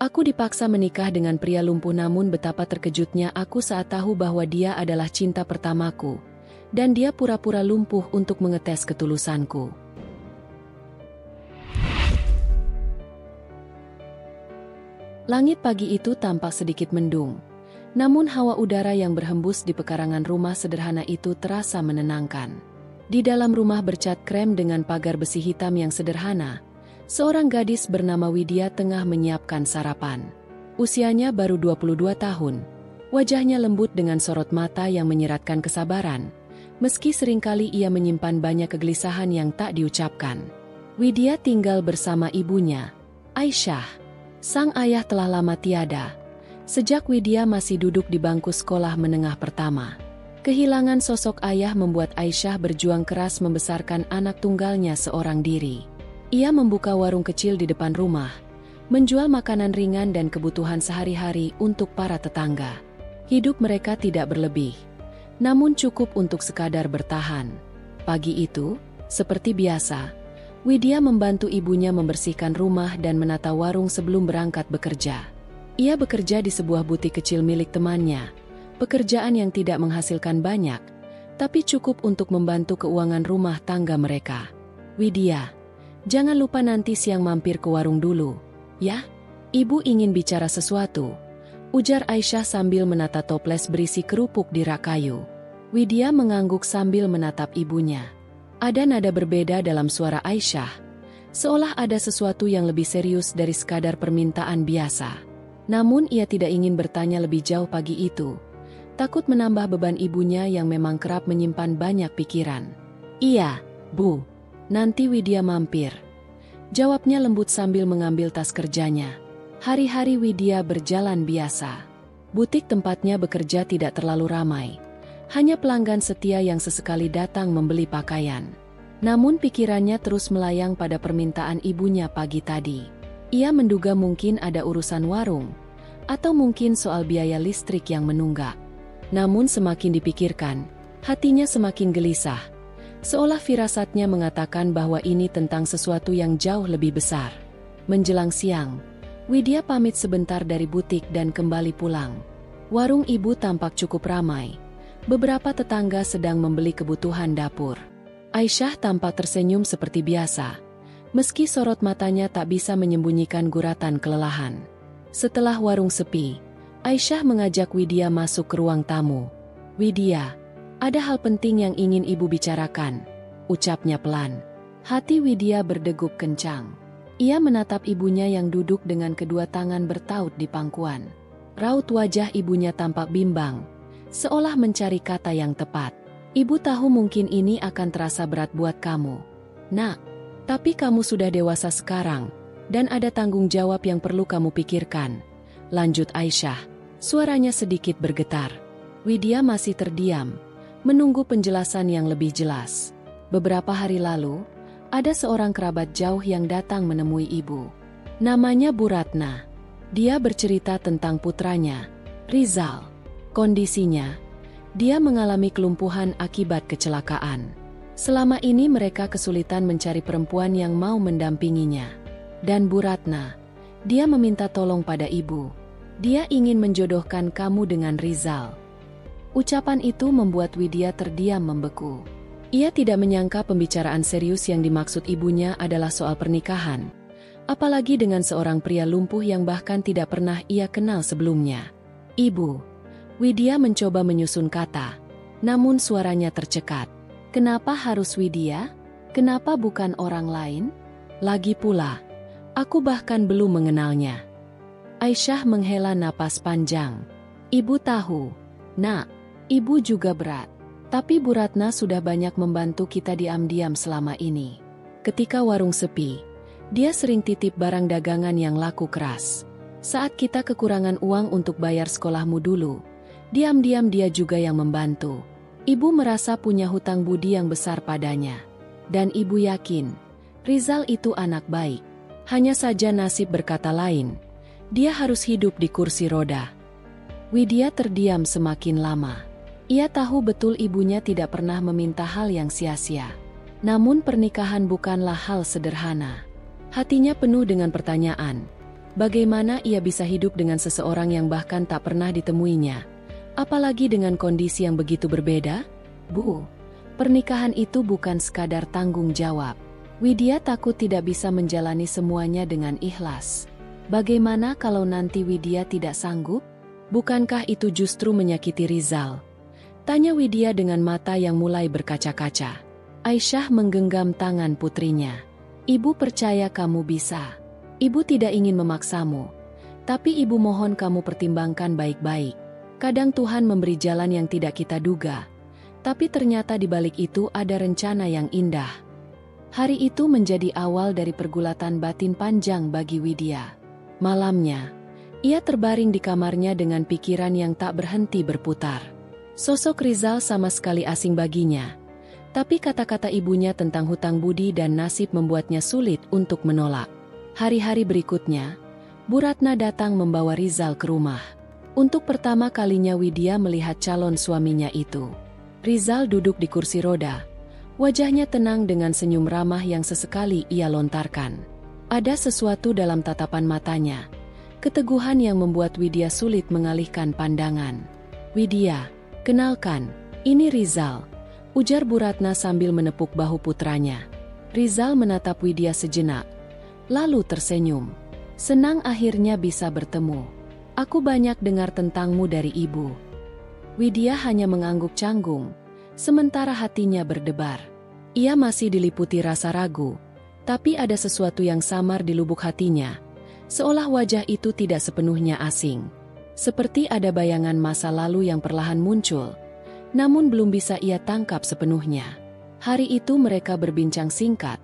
Aku dipaksa menikah dengan pria lumpuh, namun betapa terkejutnya aku saat tahu bahwa dia adalah cinta pertamaku. Dan dia pura-pura lumpuh untuk mengetes ketulusanku. Langit pagi itu tampak sedikit mendung. Namun hawa udara yang berhembus di pekarangan rumah sederhana itu terasa menenangkan. Di dalam rumah bercat krem dengan pagar besi hitam yang sederhana, seorang gadis bernama Widya tengah menyiapkan sarapan. Usianya baru 22 tahun. Wajahnya lembut dengan sorot mata yang menyeratkan kesabaran, meski seringkali ia menyimpan banyak kegelisahan yang tak diucapkan. Widya tinggal bersama ibunya, Aisyah. Sang ayah telah lama tiada. Sejak Widya masih duduk di bangku sekolah menengah pertama. Kehilangan sosok ayah membuat Aisyah berjuang keras membesarkan anak tunggalnya seorang diri. Ia membuka warung kecil di depan rumah, menjual makanan ringan dan kebutuhan sehari-hari untuk para tetangga. Hidup mereka tidak berlebih, namun cukup untuk sekadar bertahan. Pagi itu, seperti biasa, Widya membantu ibunya membersihkan rumah dan menata warung sebelum berangkat bekerja. Ia bekerja di sebuah butik kecil milik temannya, pekerjaan yang tidak menghasilkan banyak, tapi cukup untuk membantu keuangan rumah tangga mereka. Widya, jangan lupa nanti siang mampir ke warung dulu, ya? Ibu ingin bicara sesuatu, ujar Aisyah sambil menata toples berisi kerupuk di rak kayu. Widya mengangguk sambil menatap ibunya. Ada nada berbeda dalam suara Aisyah, seolah ada sesuatu yang lebih serius dari sekadar permintaan biasa. Namun ia tidak ingin bertanya lebih jauh pagi itu, takut menambah beban ibunya yang memang kerap menyimpan banyak pikiran. Iya, Bu. Nanti Widya mampir, jawabnya lembut sambil mengambil tas kerjanya. Hari-hari Widya berjalan biasa. Butik tempatnya bekerja tidak terlalu ramai. Hanya pelanggan setia yang sesekali datang membeli pakaian. Namun pikirannya terus melayang pada permintaan ibunya pagi tadi. Ia menduga mungkin ada urusan warung, atau mungkin soal biaya listrik yang menunggak. Namun semakin dipikirkan, hatinya semakin gelisah. Seolah firasatnya mengatakan bahwa ini tentang sesuatu yang jauh lebih besar. Menjelang siang, Widya pamit sebentar dari butik dan kembali pulang. Warung ibu tampak cukup ramai. Beberapa tetangga sedang membeli kebutuhan dapur. Aisyah tampak tersenyum seperti biasa, meski sorot matanya tak bisa menyembunyikan guratan kelelahan. Setelah warung sepi, Aisyah mengajak Widya masuk ke ruang tamu. Widya, ada hal penting yang ingin ibu bicarakan, ucapnya pelan. Hati Widya berdegup kencang. Ia menatap ibunya yang duduk dengan kedua tangan bertaut di pangkuan. Raut wajah ibunya tampak bimbang, seolah mencari kata yang tepat. Ibu tahu mungkin ini akan terasa berat buat kamu, Nak. Tapi kamu sudah dewasa sekarang, dan ada tanggung jawab yang perlu kamu pikirkan, lanjut Aisyah. Suaranya sedikit bergetar. Widya masih terdiam, menunggu penjelasan yang lebih jelas. Beberapa hari lalu, ada seorang kerabat jauh yang datang menemui ibu. Namanya Bu Ratna. Dia bercerita tentang putranya, Rizal. Kondisinya, dia mengalami kelumpuhan akibat kecelakaan. Selama ini mereka kesulitan mencari perempuan yang mau mendampinginya. Dan Bu Ratna, dia meminta tolong pada ibu. Dia ingin menjodohkan kamu dengan Rizal. Ucapan itu membuat Widya terdiam membeku. Ia tidak menyangka pembicaraan serius yang dimaksud ibunya adalah soal pernikahan. Apalagi dengan seorang pria lumpuh yang bahkan tidak pernah ia kenal sebelumnya. Ibu. Widya mencoba menyusun kata, namun suaranya tercekat. Kenapa harus Widya? Kenapa bukan orang lain? Lagi pula, aku bahkan belum mengenalnya. Aisyah menghela napas panjang. Ibu tahu, Nak, ibu juga berat. Tapi Bu Ratna sudah banyak membantu kita diam-diam selama ini. Ketika warung sepi, dia sering titip barang dagangan yang laku keras. Saat kita kekurangan uang untuk bayar sekolahmu dulu, diam-diam dia juga yang membantu. Ibu merasa punya hutang budi yang besar padanya. Dan ibu yakin, Rizal itu anak baik. Hanya saja nasib berkata lain. Dia harus hidup di kursi roda. Widya terdiam semakin lama. Ia tahu betul ibunya tidak pernah meminta hal yang sia-sia. Namun pernikahan bukanlah hal sederhana. Hatinya penuh dengan pertanyaan. Bagaimana ia bisa hidup dengan seseorang yang bahkan tak pernah ditemuinya? Apalagi dengan kondisi yang begitu berbeda? Bu, pernikahan itu bukan sekadar tanggung jawab. Widya takut tidak bisa menjalani semuanya dengan ikhlas. Bagaimana kalau nanti Widya tidak sanggup? Bukankah itu justru menyakiti Rizal? Tanya Widya dengan mata yang mulai berkaca-kaca. Aisyah menggenggam tangan putrinya. Ibu percaya kamu bisa. Ibu tidak ingin memaksamu. Tapi ibu mohon kamu pertimbangkan baik-baik. Kadang Tuhan memberi jalan yang tidak kita duga. Tapi ternyata di balik itu ada rencana yang indah. Hari itu menjadi awal dari pergulatan batin panjang bagi Widya. Malamnya, ia terbaring di kamarnya dengan pikiran yang tak berhenti berputar. Sosok Rizal sama sekali asing baginya. Tapi kata-kata ibunya tentang hutang budi dan nasib membuatnya sulit untuk menolak. Hari-hari berikutnya, Bu Ratna datang membawa Rizal ke rumah. Untuk pertama kalinya Widya melihat calon suaminya itu. Rizal duduk di kursi roda. Wajahnya tenang dengan senyum ramah yang sesekali ia lontarkan. Ada sesuatu dalam tatapan matanya. Keteguhan yang membuat Widya sulit mengalihkan pandangan. Widya, kenalkan, ini Rizal, ujar Bu Ratna sambil menepuk bahu putranya. Rizal menatap Widya sejenak, lalu tersenyum. Senang akhirnya bisa bertemu. Aku banyak dengar tentangmu dari ibu. Widya hanya mengangguk canggung, sementara hatinya berdebar. Ia masih diliputi rasa ragu. Tapi ada sesuatu yang samar di lubuk hatinya, seolah wajah itu tidak sepenuhnya asing. Seperti ada bayangan masa lalu yang perlahan muncul, namun belum bisa ia tangkap sepenuhnya. Hari itu mereka berbincang singkat,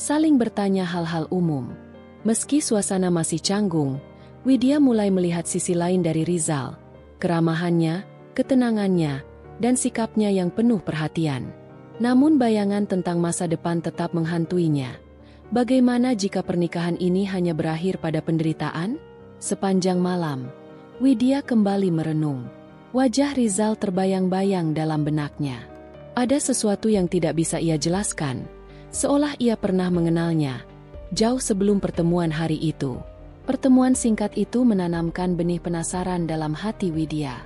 saling bertanya hal-hal umum. Meski suasana masih canggung, Widya mulai melihat sisi lain dari Rizal, keramahannya, ketenangannya, dan sikapnya yang penuh perhatian. Namun bayangan tentang masa depan tetap menghantuinya. Bagaimana jika pernikahan ini hanya berakhir pada penderitaan? Sepanjang malam, Widya kembali merenung. Wajah Rizal terbayang-bayang dalam benaknya. Ada sesuatu yang tidak bisa ia jelaskan, seolah ia pernah mengenalnya, jauh sebelum pertemuan hari itu. Pertemuan singkat itu menanamkan benih penasaran dalam hati Widya.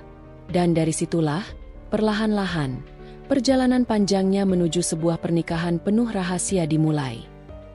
Dan dari situlah, perlahan-lahan, perjalanan panjangnya menuju sebuah pernikahan penuh rahasia dimulai.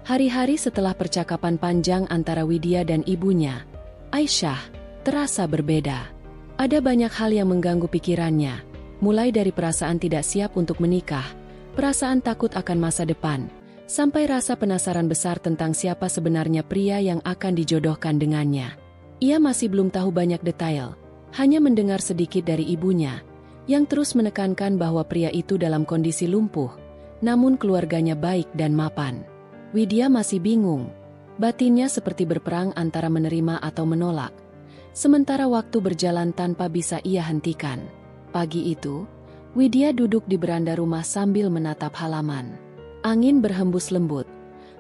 Hari-hari setelah percakapan panjang antara Widya dan ibunya, Aisyah, terasa berbeda. Ada banyak hal yang mengganggu pikirannya, mulai dari perasaan tidak siap untuk menikah, perasaan takut akan masa depan, sampai rasa penasaran besar tentang siapa sebenarnya pria yang akan dijodohkan dengannya. Ia masih belum tahu banyak detail, hanya mendengar sedikit dari ibunya, yang terus menekankan bahwa pria itu dalam kondisi lumpuh, namun keluarganya baik dan mapan. Widya masih bingung. Batinnya seperti berperang antara menerima atau menolak. Sementara waktu berjalan tanpa bisa ia hentikan. Pagi itu, Widya duduk di beranda rumah sambil menatap halaman. Angin berhembus lembut,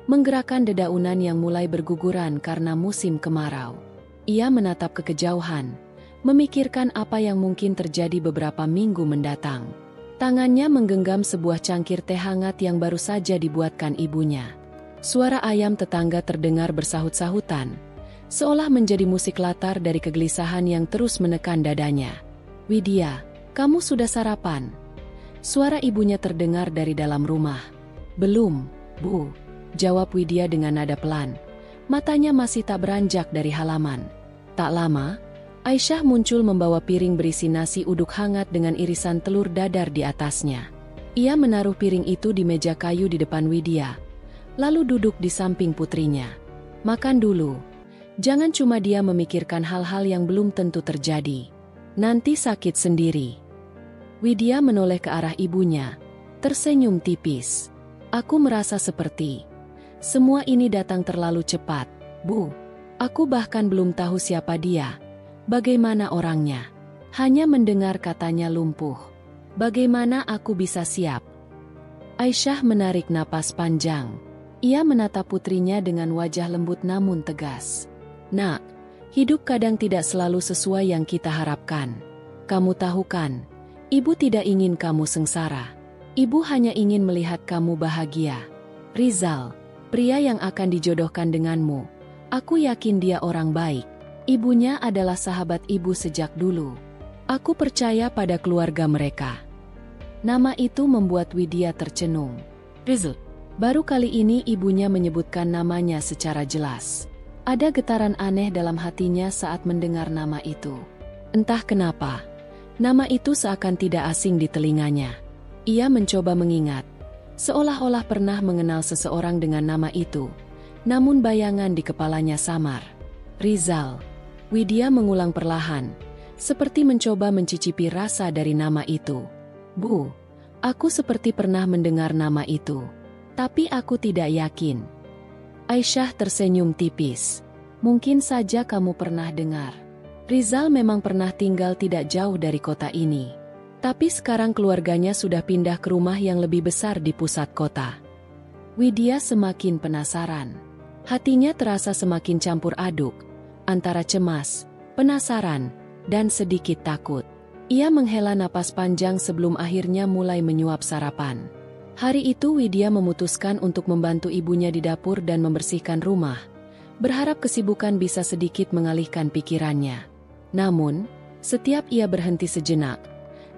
menggerakkan dedaunan yang mulai berguguran karena musim kemarau. Ia menatap ke kejauhan, memikirkan apa yang mungkin terjadi beberapa minggu mendatang. Tangannya menggenggam sebuah cangkir teh hangat yang baru saja dibuatkan ibunya. Suara ayam tetangga terdengar bersahut-sahutan, seolah menjadi musik latar dari kegelisahan yang terus menekan dadanya. Widya, kamu sudah sarapan? Suara ibunya terdengar dari dalam rumah. Belum, Bu, jawab Widya dengan nada pelan. Matanya masih tak beranjak dari halaman. Tak lama, Aisyah muncul membawa piring berisi nasi uduk hangat dengan irisan telur dadar di atasnya. Ia menaruh piring itu di meja kayu di depan Widya, lalu duduk di samping putrinya. Makan dulu. Jangan cuma dia memikirkan hal-hal yang belum tentu terjadi. Nanti sakit sendiri. Widya menoleh ke arah ibunya, tersenyum tipis. Aku merasa seperti semua ini datang terlalu cepat, Bu. Aku bahkan belum tahu siapa dia. Bagaimana orangnya? Hanya mendengar katanya lumpuh. Bagaimana aku bisa siap? Aisyah menarik napas panjang. Ia menatap putrinya dengan wajah lembut namun tegas. Nak, hidup kadang tidak selalu sesuai yang kita harapkan. Kamu tahu kan, ibu tidak ingin kamu sengsara. Ibu hanya ingin melihat kamu bahagia. Rizal, pria yang akan dijodohkan denganmu, Aku yakin dia orang baik. Ibunya adalah sahabat ibu sejak dulu. Aku percaya pada keluarga mereka. Nama itu membuat Widya tercenung. Rizal. Baru kali ini ibunya menyebutkan namanya secara jelas. Ada getaran aneh dalam hatinya saat mendengar nama itu. Entah kenapa, nama itu seakan tidak asing di telinganya. Ia mencoba mengingat, seolah-olah pernah mengenal seseorang dengan nama itu. Namun bayangan di kepalanya samar. Rizal. Widya mengulang perlahan, seperti mencoba mencicipi rasa dari nama itu. Bu, aku seperti pernah mendengar nama itu. Tapi aku tidak yakin. Aisyah tersenyum tipis. Mungkin saja kamu pernah dengar. Rizal memang pernah tinggal tidak jauh dari kota ini. Tapi sekarang keluarganya sudah pindah ke rumah yang lebih besar di pusat kota. Widya semakin penasaran. Hatinya terasa semakin campur aduk, antara cemas, penasaran, dan sedikit takut. Ia menghela napas panjang sebelum akhirnya mulai menyuap sarapan. Hari itu Widya memutuskan untuk membantu ibunya di dapur dan membersihkan rumah, berharap kesibukan bisa sedikit mengalihkan pikirannya. Namun, setiap ia berhenti sejenak,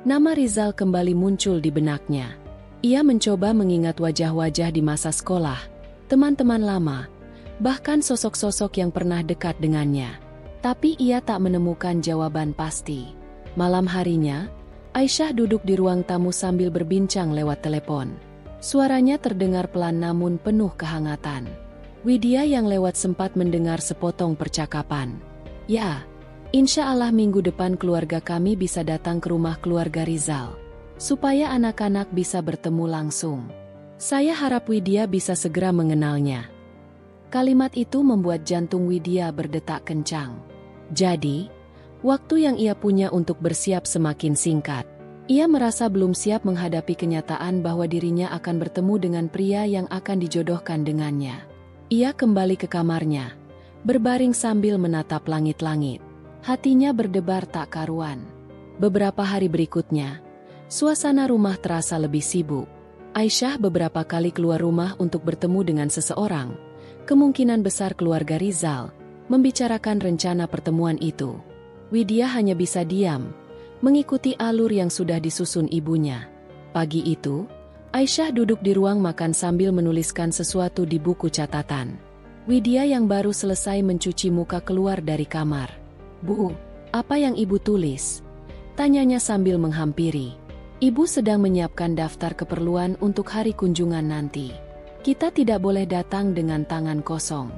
nama Rizal kembali muncul di benaknya. Ia mencoba mengingat wajah-wajah di masa sekolah, teman-teman lama, bahkan sosok-sosok yang pernah dekat dengannya. Tapi ia tak menemukan jawaban pasti. Malam harinya, Aisyah duduk di ruang tamu sambil berbincang lewat telepon. Suaranya terdengar pelan namun penuh kehangatan. Widya yang lewat sempat mendengar sepotong percakapan. Ya, insya Allah minggu depan keluarga kami bisa datang ke rumah keluarga Rizal. Supaya anak-anak bisa bertemu langsung. Saya harap Widya bisa segera mengenalnya. Kalimat itu membuat jantung Widya berdetak kencang. Jadi, waktu yang ia punya untuk bersiap semakin singkat. Ia merasa belum siap menghadapi kenyataan bahwa dirinya akan bertemu dengan pria yang akan dijodohkan dengannya. Ia kembali ke kamarnya, berbaring sambil menatap langit-langit. Hatinya berdebar tak karuan. Beberapa hari berikutnya, suasana rumah terasa lebih sibuk. Aisyah beberapa kali keluar rumah untuk bertemu dengan seseorang, kemungkinan besar keluarga Rizal, membicarakan rencana pertemuan itu. Widya hanya bisa diam, mengikuti alur yang sudah disusun ibunya. Pagi itu, Aisyah duduk di ruang makan sambil menuliskan sesuatu di buku catatan. Widya yang baru selesai mencuci muka keluar dari kamar. Bu, apa yang ibu tulis? Tanyanya sambil menghampiri. Ibu sedang menyiapkan daftar keperluan untuk hari kunjungan nanti. Kita tidak boleh datang dengan tangan kosong.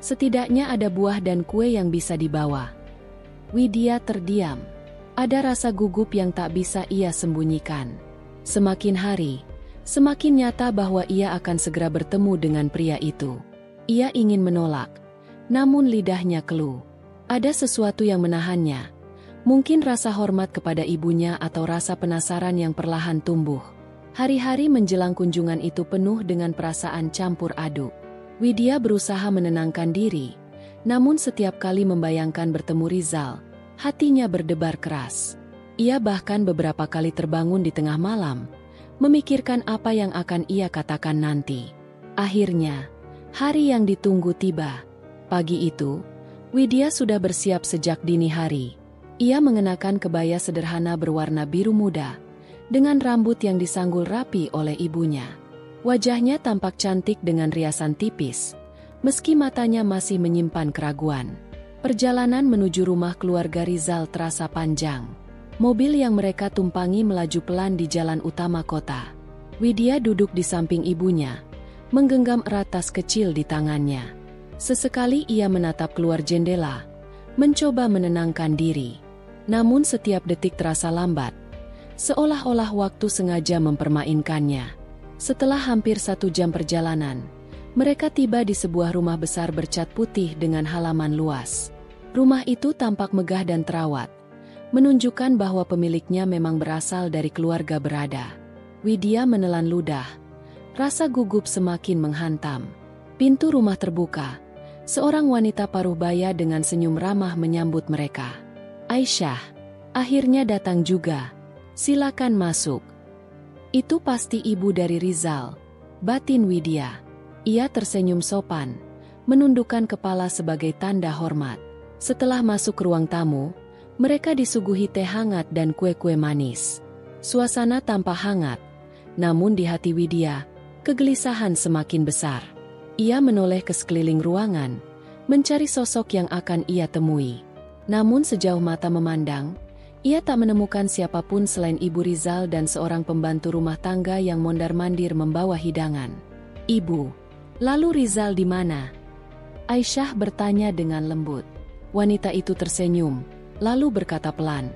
Setidaknya ada buah dan kue yang bisa dibawa. Widya terdiam. Ada rasa gugup yang tak bisa ia sembunyikan. Semakin hari, semakin nyata bahwa ia akan segera bertemu dengan pria itu. Ia ingin menolak, namun lidahnya keluh. Ada sesuatu yang menahannya. Mungkin rasa hormat kepada ibunya atau rasa penasaran yang perlahan tumbuh. Hari-hari menjelang kunjungan itu penuh dengan perasaan campur aduk. Widya berusaha menenangkan diri, namun setiap kali membayangkan bertemu Rizal, hatinya berdebar keras. Ia bahkan beberapa kali terbangun di tengah malam, memikirkan apa yang akan ia katakan nanti. Akhirnya, hari yang ditunggu tiba. Pagi itu, Widya sudah bersiap sejak dini hari. Ia mengenakan kebaya sederhana berwarna biru muda, dengan rambut yang disanggul rapi oleh ibunya. Wajahnya tampak cantik dengan riasan tipis, meski matanya masih menyimpan keraguan. Perjalanan menuju rumah keluarga Rizal terasa panjang. Mobil yang mereka tumpangi melaju pelan di jalan utama kota. Widya duduk di samping ibunya, menggenggam erat tas kecil di tangannya. Sesekali ia menatap keluar jendela, mencoba menenangkan diri. Namun setiap detik terasa lambat, seolah-olah waktu sengaja mempermainkannya. Setelah hampir 1 jam perjalanan, mereka tiba di sebuah rumah besar bercat putih dengan halaman luas. Rumah itu tampak megah dan terawat, menunjukkan bahwa pemiliknya memang berasal dari keluarga berada. Widya menelan ludah. Rasa gugup semakin menghantam. Pintu rumah terbuka. Seorang wanita paruh baya dengan senyum ramah menyambut mereka. Aisyah, akhirnya datang juga. Silakan masuk. Itu pasti ibu dari Rizal, batin Widya. Ia tersenyum sopan, menundukkan kepala sebagai tanda hormat. Setelah masuk ruang tamu, mereka disuguhi teh hangat dan kue-kue manis. Suasana tampak hangat, namun di hati Widya, kegelisahan semakin besar. Ia menoleh ke sekeliling ruangan, mencari sosok yang akan ia temui. Namun sejauh mata memandang, ia tak menemukan siapapun selain Ibu Rizal dan seorang pembantu rumah tangga yang mondar-mandir membawa hidangan. "Ibu, lalu Rizal di mana?" Aisyah bertanya dengan lembut. Wanita itu tersenyum, lalu berkata pelan,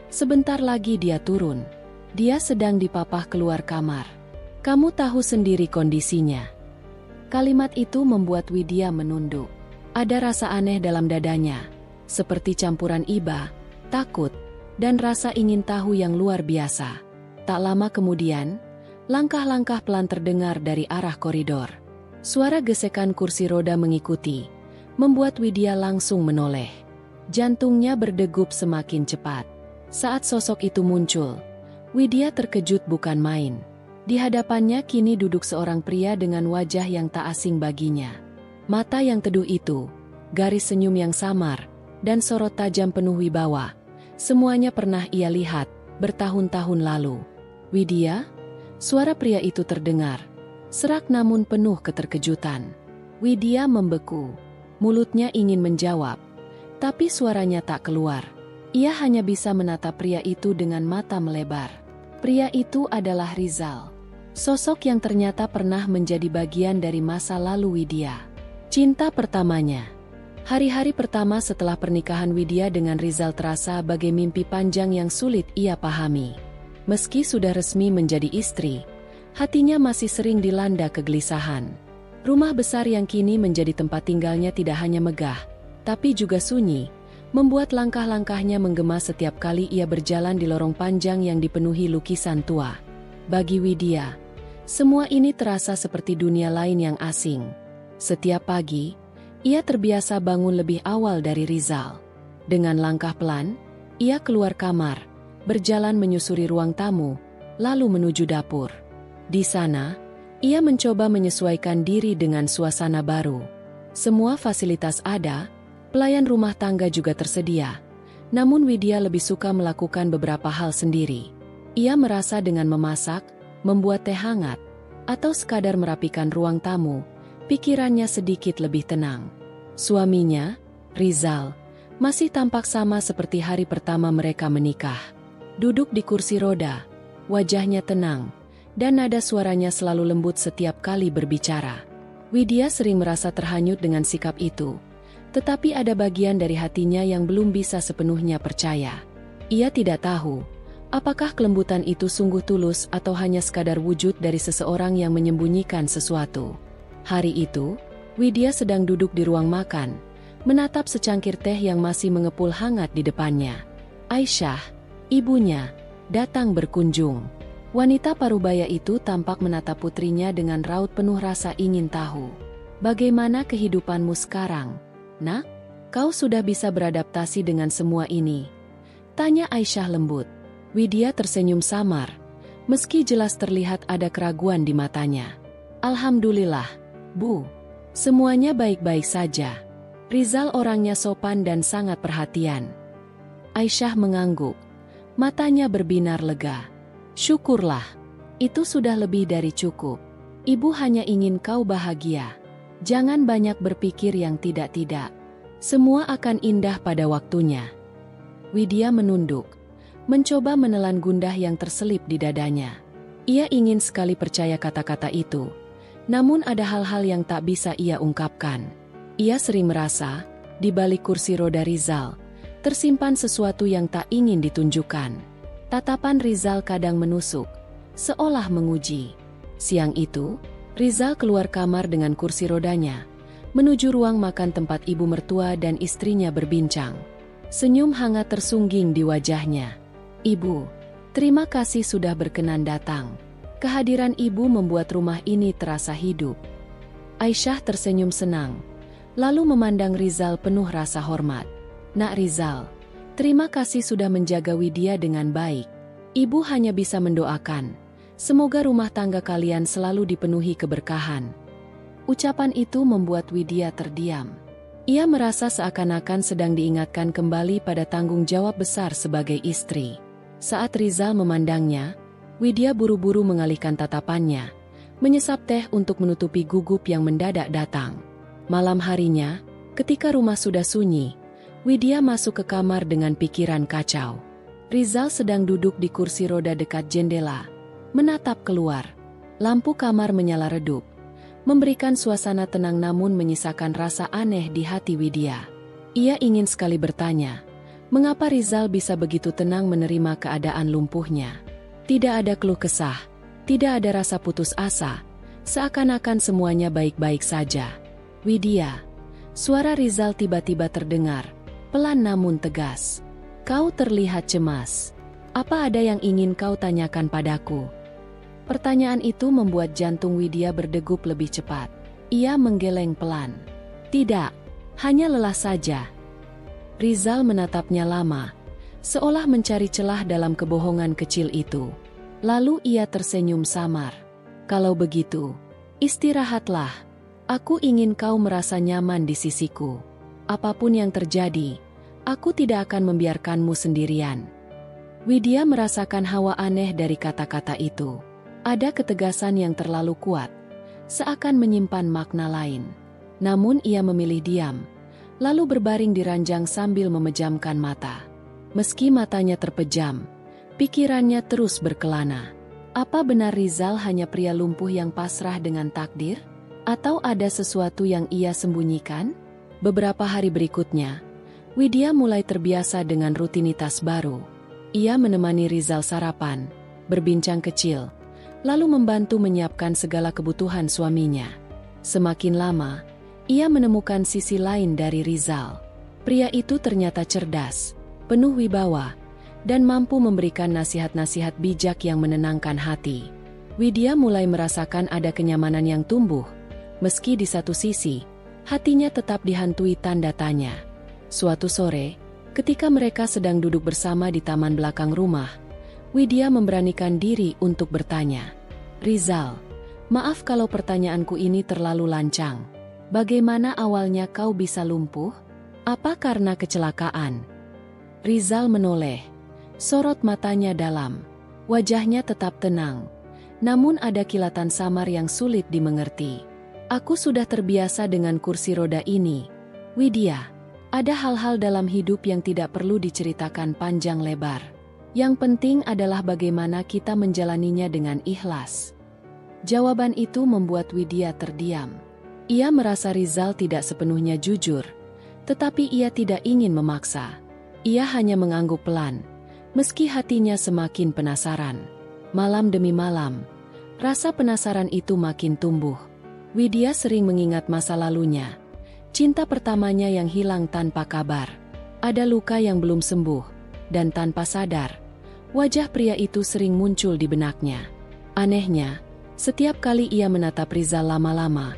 "Sebentar lagi dia turun. Dia sedang dipapah keluar kamar. Kamu tahu sendiri kondisinya." Kalimat itu membuat Widya menunduk. Ada rasa aneh dalam dadanya, seperti campuran iba, takut, dan rasa ingin tahu yang luar biasa. Tak lama kemudian, langkah-langkah pelan terdengar dari arah koridor. Suara gesekan kursi roda mengikuti, membuat Widya langsung menoleh. Jantungnya berdegup semakin cepat. Saat sosok itu muncul, Widya terkejut bukan main. Di hadapannya kini duduk seorang pria dengan wajah yang tak asing baginya. Mata yang teduh itu, garis senyum yang samar, dan sorot tajam penuh wibawa. Semuanya pernah ia lihat bertahun-tahun lalu. "Widya?" Suara pria itu terdengar, serak namun penuh keterkejutan. Widya membeku. Mulutnya ingin menjawab, tapi suaranya tak keluar. Ia hanya bisa menatap pria itu dengan mata melebar. Pria itu adalah Rizal. Sosok yang ternyata pernah menjadi bagian dari masa lalu Widya. Cinta pertamanya. Hari-hari pertama setelah pernikahan Widya dengan Rizal terasa bagai mimpi panjang yang sulit ia pahami. Meski sudah resmi menjadi istri, hatinya masih sering dilanda kegelisahan. Rumah besar yang kini menjadi tempat tinggalnya tidak hanya megah, tapi juga sunyi, membuat langkah-langkahnya menggema setiap kali ia berjalan di lorong panjang yang dipenuhi lukisan tua. Bagi Widya, semua ini terasa seperti dunia lain yang asing. Setiap pagi, ia terbiasa bangun lebih awal dari Rizal. Dengan langkah pelan, ia keluar kamar, berjalan menyusuri ruang tamu, lalu menuju dapur. Di sana, ia mencoba menyesuaikan diri dengan suasana baru. Semua fasilitas ada, pelayan rumah tangga juga tersedia. Namun Widya lebih suka melakukan beberapa hal sendiri. Ia merasa dengan memasak, membuat teh hangat, atau sekadar merapikan ruang tamu, pikirannya sedikit lebih tenang. Suaminya, Rizal, masih tampak sama seperti hari pertama mereka menikah. Duduk di kursi roda, wajahnya tenang, dan nada suaranya selalu lembut setiap kali berbicara. Widya sering merasa terhanyut dengan sikap itu, tetapi ada bagian dari hatinya yang belum bisa sepenuhnya percaya. Ia tidak tahu, apakah kelembutan itu sungguh tulus atau hanya sekadar wujud dari seseorang yang menyembunyikan sesuatu. Hari itu, Widya sedang duduk di ruang makan, menatap secangkir teh yang masih mengepul hangat di depannya. Aisyah, ibunya, datang berkunjung. Wanita parubaya itu tampak menatap putrinya dengan raut penuh rasa ingin tahu. "Bagaimana kehidupanmu sekarang, Nak? Kau sudah bisa beradaptasi dengan semua ini?" tanya Aisyah lembut. Widya tersenyum samar, meski jelas terlihat ada keraguan di matanya. "Alhamdulillah, Bu. Semuanya baik-baik saja." Rizal orangnya sopan dan sangat perhatian. Aisyah mengangguk. Matanya berbinar lega. "Syukurlah, itu sudah lebih dari cukup. Ibu hanya ingin kau bahagia. Jangan banyak berpikir yang tidak-tidak. Semua akan indah pada waktunya." Widya menunduk, mencoba menelan gundah yang terselip di dadanya. Ia ingin sekali percaya kata-kata itu, namun ada hal-hal yang tak bisa ia ungkapkan. Ia sering merasa, di balik kursi roda Rizal, tersimpan sesuatu yang tak ingin ditunjukkan. Tatapan Rizal kadang menusuk, seolah menguji. Siang itu, Rizal keluar kamar dengan kursi rodanya, menuju ruang makan tempat ibu mertua dan istrinya berbincang. Senyum hangat tersungging di wajahnya. "Ibu, terima kasih sudah berkenan datang. Kehadiran ibu membuat rumah ini terasa hidup." Aisyah tersenyum senang, lalu memandang Rizal penuh rasa hormat. "Nak Rizal, terima kasih sudah menjaga Widya dengan baik. Ibu hanya bisa mendoakan, semoga rumah tangga kalian selalu dipenuhi keberkahan." Ucapan itu membuat Widya terdiam. Ia merasa seakan-akan sedang diingatkan kembali pada tanggung jawab besar sebagai istri. Saat Rizal memandangnya, Widya buru-buru mengalihkan tatapannya, menyesap teh untuk menutupi gugup yang mendadak datang. Malam harinya, ketika rumah sudah sunyi, Widya masuk ke kamar dengan pikiran kacau. Rizal sedang duduk di kursi roda dekat jendela, menatap keluar. Lampu kamar menyala redup, memberikan suasana tenang namun menyisakan rasa aneh di hati Widya. Ia ingin sekali bertanya, mengapa Rizal bisa begitu tenang menerima keadaan lumpuhnya. Tidak ada keluh kesah, tidak ada rasa putus asa, seakan-akan semuanya baik-baik saja. Widya, suara Rizal tiba-tiba terdengar, pelan namun tegas. Kau terlihat cemas. Apa ada yang ingin kau tanyakan padaku? Pertanyaan itu membuat jantung Widya berdegup lebih cepat. Ia menggeleng pelan. Tidak, hanya lelah saja. Rizal menatapnya lama, seolah mencari celah dalam kebohongan kecil itu. Lalu ia tersenyum samar. Kalau begitu, istirahatlah. Aku ingin kau merasa nyaman di sisiku. Apapun yang terjadi, aku tidak akan membiarkanmu sendirian. Widya merasakan hawa aneh dari kata-kata itu. Ada ketegasan yang terlalu kuat, seakan menyimpan makna lain. Namun ia memilih diam, lalu berbaring di ranjang sambil memejamkan mata. Meski matanya terpejam, pikirannya terus berkelana. Apa benar Rizal hanya pria lumpuh yang pasrah dengan takdir? Atau ada sesuatu yang ia sembunyikan? Beberapa hari berikutnya, Widya mulai terbiasa dengan rutinitas baru. Ia menemani Rizal sarapan, berbincang kecil, lalu membantu menyiapkan segala kebutuhan suaminya. Semakin lama, ia menemukan sisi lain dari Rizal. Pria itu ternyata cerdas, penuh wibawa, dan mampu memberikan nasihat-nasihat bijak yang menenangkan hati. Widya mulai merasakan ada kenyamanan yang tumbuh, meski di satu sisi, hatinya tetap dihantui tanda tanya. Suatu sore, ketika mereka sedang duduk bersama di taman belakang rumah, Widya memberanikan diri untuk bertanya. Rizal, maaf kalau pertanyaanku ini terlalu lancang. Bagaimana awalnya kau bisa lumpuh? Apa karena kecelakaan? Rizal menoleh. Sorot matanya dalam. Wajahnya tetap tenang. Namun ada kilatan samar yang sulit dimengerti. Aku sudah terbiasa dengan kursi roda ini. Widya, ada hal-hal dalam hidup yang tidak perlu diceritakan panjang lebar. Yang penting adalah bagaimana kita menjalaninya dengan ikhlas. Jawaban itu membuat Widya terdiam. Ia merasa Rizal tidak sepenuhnya jujur, tetapi ia tidak ingin memaksa. Ia hanya mengangguk pelan, meski hatinya semakin penasaran. Malam demi malam, rasa penasaran itu makin tumbuh. Widya sering mengingat masa lalunya, cinta pertamanya yang hilang tanpa kabar. Ada luka yang belum sembuh. Dan tanpa sadar, wajah pria itu sering muncul di benaknya. Anehnya, setiap kali ia menatap Rizal lama-lama,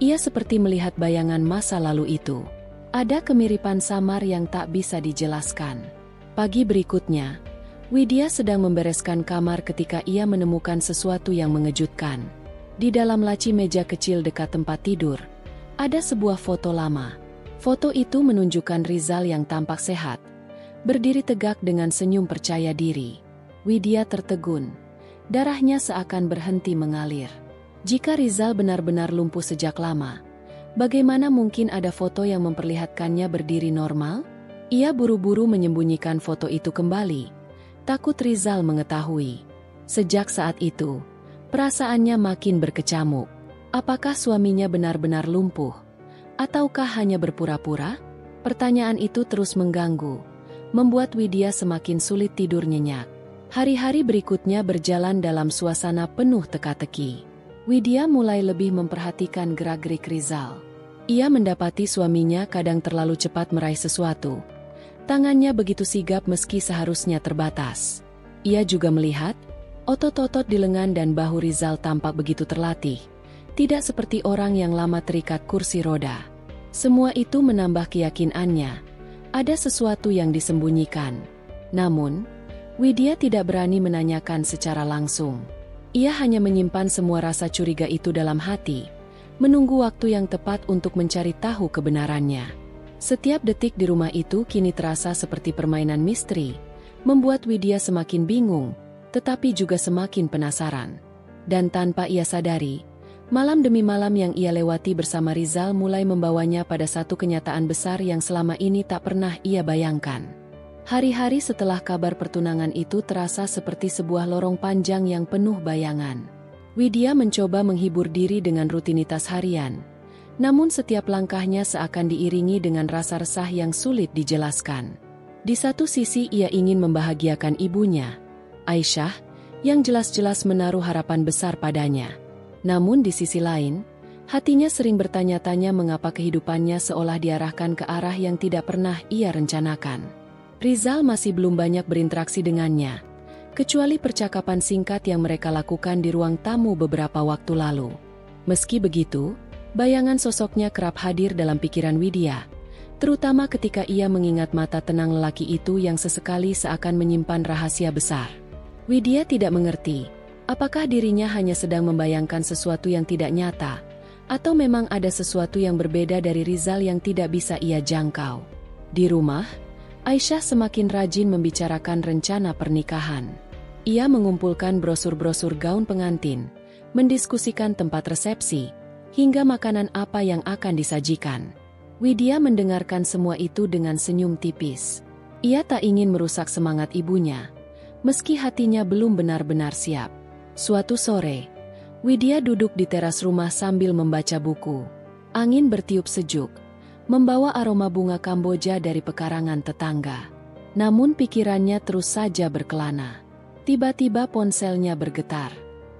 ia seperti melihat bayangan masa lalu itu. Ada kemiripan samar yang tak bisa dijelaskan. Pagi berikutnya, Widya sedang membereskan kamar ketika ia menemukan sesuatu yang mengejutkan. Di dalam laci meja kecil dekat tempat tidur, ada sebuah foto lama. Foto itu menunjukkan Rizal yang tampak sehat, berdiri tegak dengan senyum percaya diri. Widya tertegun. Darahnya seakan berhenti mengalir. Jika Rizal benar-benar lumpuh sejak lama, bagaimana mungkin ada foto yang memperlihatkannya berdiri normal? Ia buru-buru menyembunyikan foto itu kembali, takut Rizal mengetahui. Sejak saat itu, perasaannya makin berkecamuk. Apakah suaminya benar-benar lumpuh? Ataukah hanya berpura-pura? Pertanyaan itu terus mengganggu, membuat Widya semakin sulit tidur nyenyak. Hari-hari berikutnya berjalan dalam suasana penuh teka-teki. Widya mulai lebih memperhatikan gerak-gerik Rizal. Ia mendapati suaminya kadang terlalu cepat meraih sesuatu. Tangannya begitu sigap meski seharusnya terbatas. Ia juga melihat otot-otot di lengan dan bahu Rizal tampak begitu terlatih, tidak seperti orang yang lama terikat kursi roda. Semua itu menambah keyakinannya, ada sesuatu yang disembunyikan. Namun, Widya tidak berani menanyakan secara langsung. Ia hanya menyimpan semua rasa curiga itu dalam hati, menunggu waktu yang tepat untuk mencari tahu kebenarannya. Setiap detik di rumah itu kini terasa seperti permainan misteri, membuat Widya semakin bingung, tetapi juga semakin penasaran. Dan tanpa ia sadari, malam demi malam yang ia lewati bersama Rizal mulai membawanya pada satu kenyataan besar yang selama ini tak pernah ia bayangkan. Hari-hari setelah kabar pertunangan itu terasa seperti sebuah lorong panjang yang penuh bayangan. Widya mencoba menghibur diri dengan rutinitas harian, namun setiap langkahnya seakan diiringi dengan rasa resah yang sulit dijelaskan. Di satu sisi ia ingin membahagiakan ibunya, Aisyah, yang jelas-jelas menaruh harapan besar padanya. Namun di sisi lain, hatinya sering bertanya-tanya mengapa kehidupannya seolah diarahkan ke arah yang tidak pernah ia rencanakan. Rizal masih belum banyak berinteraksi dengannya, kecuali percakapan singkat yang mereka lakukan di ruang tamu beberapa waktu lalu. Meski begitu, bayangan sosoknya kerap hadir dalam pikiran Widya, terutama ketika ia mengingat mata tenang lelaki itu yang sesekali seakan menyimpan rahasia besar. Widya tidak mengerti, apakah dirinya hanya sedang membayangkan sesuatu yang tidak nyata, atau memang ada sesuatu yang berbeda dari Rizal yang tidak bisa ia jangkau. Di rumah, Aisyah semakin rajin membicarakan rencana pernikahan. Ia mengumpulkan brosur-brosur gaun pengantin, mendiskusikan tempat resepsi, hingga makanan apa yang akan disajikan. Widya mendengarkan semua itu dengan senyum tipis. Ia tak ingin merusak semangat ibunya, meski hatinya belum benar-benar siap. Suatu sore, Widya duduk di teras rumah sambil membaca buku. Angin bertiup sejuk, membawa aroma bunga Kamboja dari pekarangan tetangga. Namun pikirannya terus saja berkelana. Tiba-tiba ponselnya bergetar.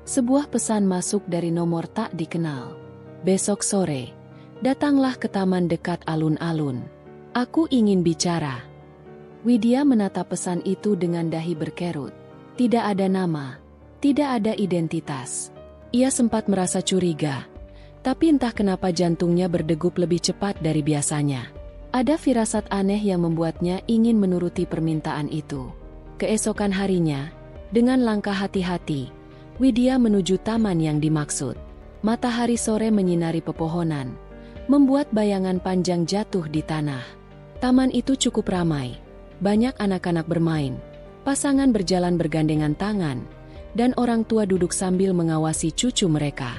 Sebuah pesan masuk dari nomor tak dikenal. Besok sore, datanglah ke taman dekat alun-alun. Aku ingin bicara. Widya menatap pesan itu dengan dahi berkerut. Tidak ada nama, tidak ada identitas. Ia sempat merasa curiga. Tapi entah kenapa jantungnya berdegup lebih cepat dari biasanya. Ada firasat aneh yang membuatnya ingin menuruti permintaan itu. Keesokan harinya, dengan langkah hati-hati, Widya menuju taman yang dimaksud. Matahari sore menyinari pepohonan, membuat bayangan panjang jatuh di tanah. Taman itu cukup ramai. Banyak anak-anak bermain, pasangan berjalan bergandengan tangan, dan orang tua duduk sambil mengawasi cucu mereka.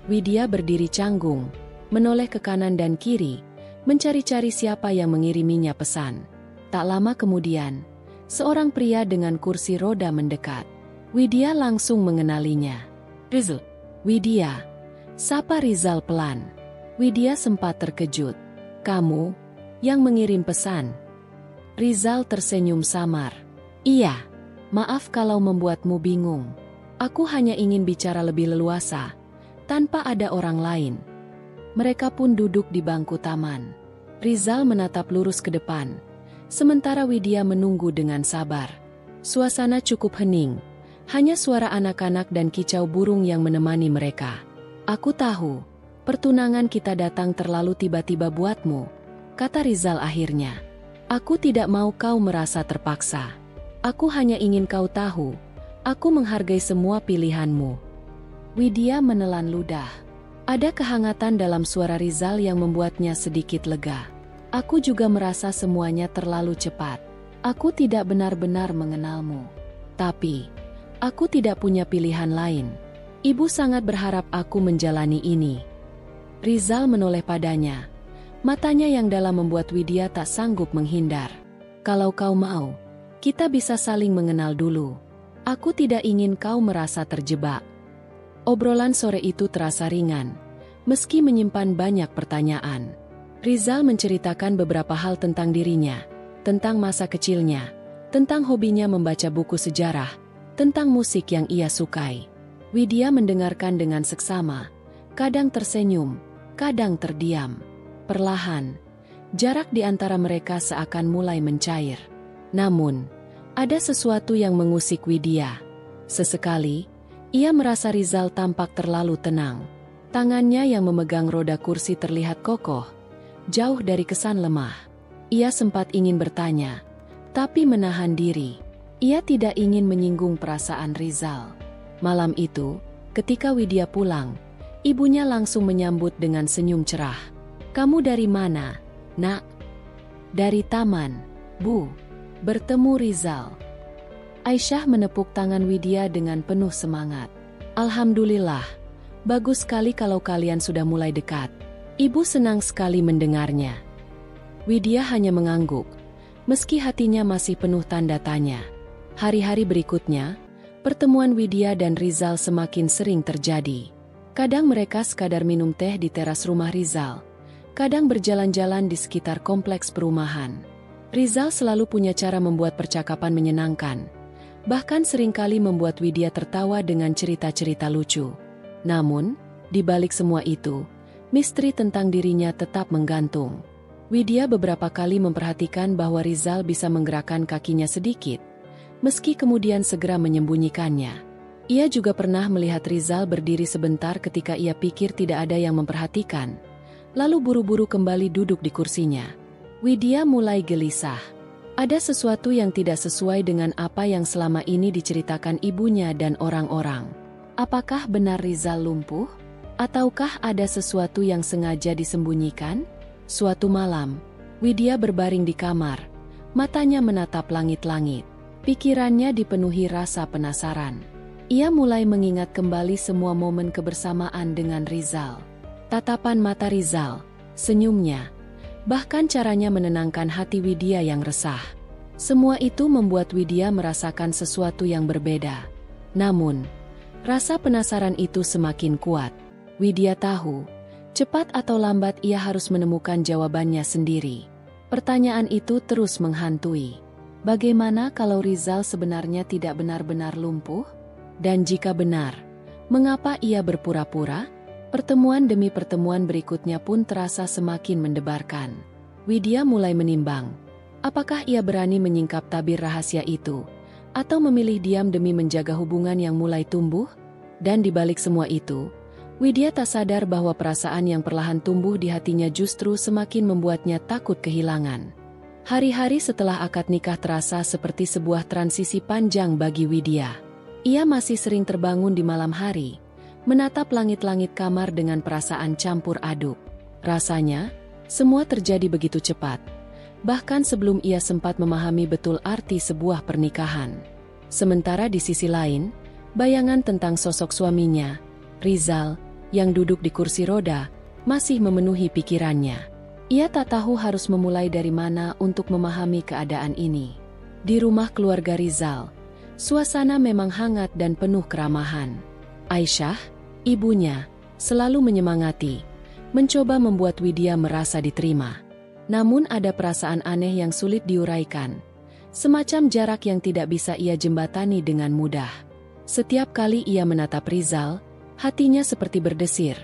Widya berdiri canggung, menoleh ke kanan dan kiri, mencari-cari siapa yang mengiriminya pesan. Tak lama kemudian, seorang pria dengan kursi roda mendekat. Widya langsung mengenalinya. Rizal. Widya. Sapa Rizal pelan. Widya sempat terkejut. Kamu, yang mengirim pesan? Rizal tersenyum samar. Iya, maaf kalau membuatmu bingung. Aku hanya ingin bicara lebih leluasa, tanpa ada orang lain. Mereka pun duduk di bangku taman. Rizal menatap lurus ke depan, sementara Widya menunggu dengan sabar. Suasana cukup hening, hanya suara anak-anak dan kicau burung yang menemani mereka. Aku tahu, pertunangan kita datang terlalu tiba-tiba buatmu, kata Rizal akhirnya. Aku tidak mau kau merasa terpaksa. Aku hanya ingin kau tahu, aku menghargai semua pilihanmu. Widya menelan ludah. Ada kehangatan dalam suara Rizal yang membuatnya sedikit lega. Aku juga merasa semuanya terlalu cepat. Aku tidak benar-benar mengenalmu. Tapi, aku tidak punya pilihan lain. Ibu sangat berharap aku menjalani ini. Rizal menoleh padanya. Matanya yang dalam membuat Widya tak sanggup menghindar. Kalau kau mau, kita bisa saling mengenal dulu. Aku tidak ingin kau merasa terjebak. Obrolan sore itu terasa ringan, meski menyimpan banyak pertanyaan. Rizal menceritakan beberapa hal tentang dirinya, tentang masa kecilnya, tentang hobinya membaca buku sejarah, tentang musik yang ia sukai. Widya mendengarkan dengan seksama, kadang tersenyum, kadang terdiam. Perlahan, jarak di antara mereka seakan mulai mencair. Namun, ada sesuatu yang mengusik Widya. Sesekali, ia merasa Rizal tampak terlalu tenang. Tangannya yang memegang roda kursi terlihat kokoh, jauh dari kesan lemah. Ia sempat ingin bertanya, tapi menahan diri. Ia tidak ingin menyinggung perasaan Rizal. Malam itu, ketika Widya pulang, Ibunya langsung menyambut dengan senyum cerah. "Kamu dari mana, Nak?" "Dari taman, Bu." Bertemu Rizal. Aisyah menepuk tangan Widya dengan penuh semangat. "Alhamdulillah, bagus sekali kalau kalian sudah mulai dekat. Ibu senang sekali mendengarnya." Widya hanya mengangguk, meski hatinya masih penuh tanda tanya. Hari-hari berikutnya, pertemuan Widya dan Rizal semakin sering terjadi. Kadang mereka sekadar minum teh di teras rumah Rizal, kadang berjalan-jalan di sekitar kompleks perumahan. Rizal selalu punya cara membuat percakapan menyenangkan, bahkan seringkali membuat Widya tertawa dengan cerita-cerita lucu. Namun, di balik semua itu, misteri tentang dirinya tetap menggantung. Widya beberapa kali memperhatikan bahwa Rizal bisa menggerakkan kakinya sedikit, meski kemudian segera menyembunyikannya. Ia juga pernah melihat Rizal berdiri sebentar ketika ia pikir tidak ada yang memperhatikan, lalu buru-buru kembali duduk di kursinya. Widya mulai gelisah. Ada sesuatu yang tidak sesuai dengan apa yang selama ini diceritakan ibunya dan orang-orang. Apakah benar Rizal lumpuh? Ataukah ada sesuatu yang sengaja disembunyikan? Suatu malam, Widya berbaring di kamar, matanya menatap langit-langit. Pikirannya dipenuhi rasa penasaran. Ia mulai mengingat kembali semua momen kebersamaan dengan Rizal. Tatapan mata Rizal, senyumnya, bahkan caranya menenangkan hati Widya yang resah. Semua itu membuat Widya merasakan sesuatu yang berbeda. Namun, rasa penasaran itu semakin kuat. Widya tahu, cepat atau lambat ia harus menemukan jawabannya sendiri. Pertanyaan itu terus menghantui. Bagaimana kalau Rizal sebenarnya tidak benar-benar lumpuh? Dan jika benar, mengapa ia berpura-pura? Pertemuan demi pertemuan berikutnya pun terasa semakin mendebarkan. Widya mulai menimbang, apakah ia berani menyingkap tabir rahasia itu, atau memilih diam demi menjaga hubungan yang mulai tumbuh? Dan di balik semua itu, Widya tak sadar bahwa perasaan yang perlahan tumbuh di hatinya justru semakin membuatnya takut kehilangan. Hari-hari setelah akad nikah terasa seperti sebuah transisi panjang bagi Widya. Ia masih sering terbangun di malam hari, menatap langit-langit kamar dengan perasaan campur aduk. Rasanya, semua terjadi begitu cepat, bahkan sebelum ia sempat memahami betul arti sebuah pernikahan. Sementara di sisi lain, bayangan tentang sosok suaminya, Rizal, yang duduk di kursi roda, masih memenuhi pikirannya. Ia tak tahu harus memulai dari mana untuk memahami keadaan ini. Di rumah keluarga Rizal, suasana memang hangat dan penuh keramahan. Aisyah, ibunya, selalu menyemangati, mencoba membuat Widya merasa diterima. Namun ada perasaan aneh yang sulit diuraikan, semacam jarak yang tidak bisa ia jembatani dengan mudah. Setiap kali ia menatap Rizal, hatinya seperti berdesir,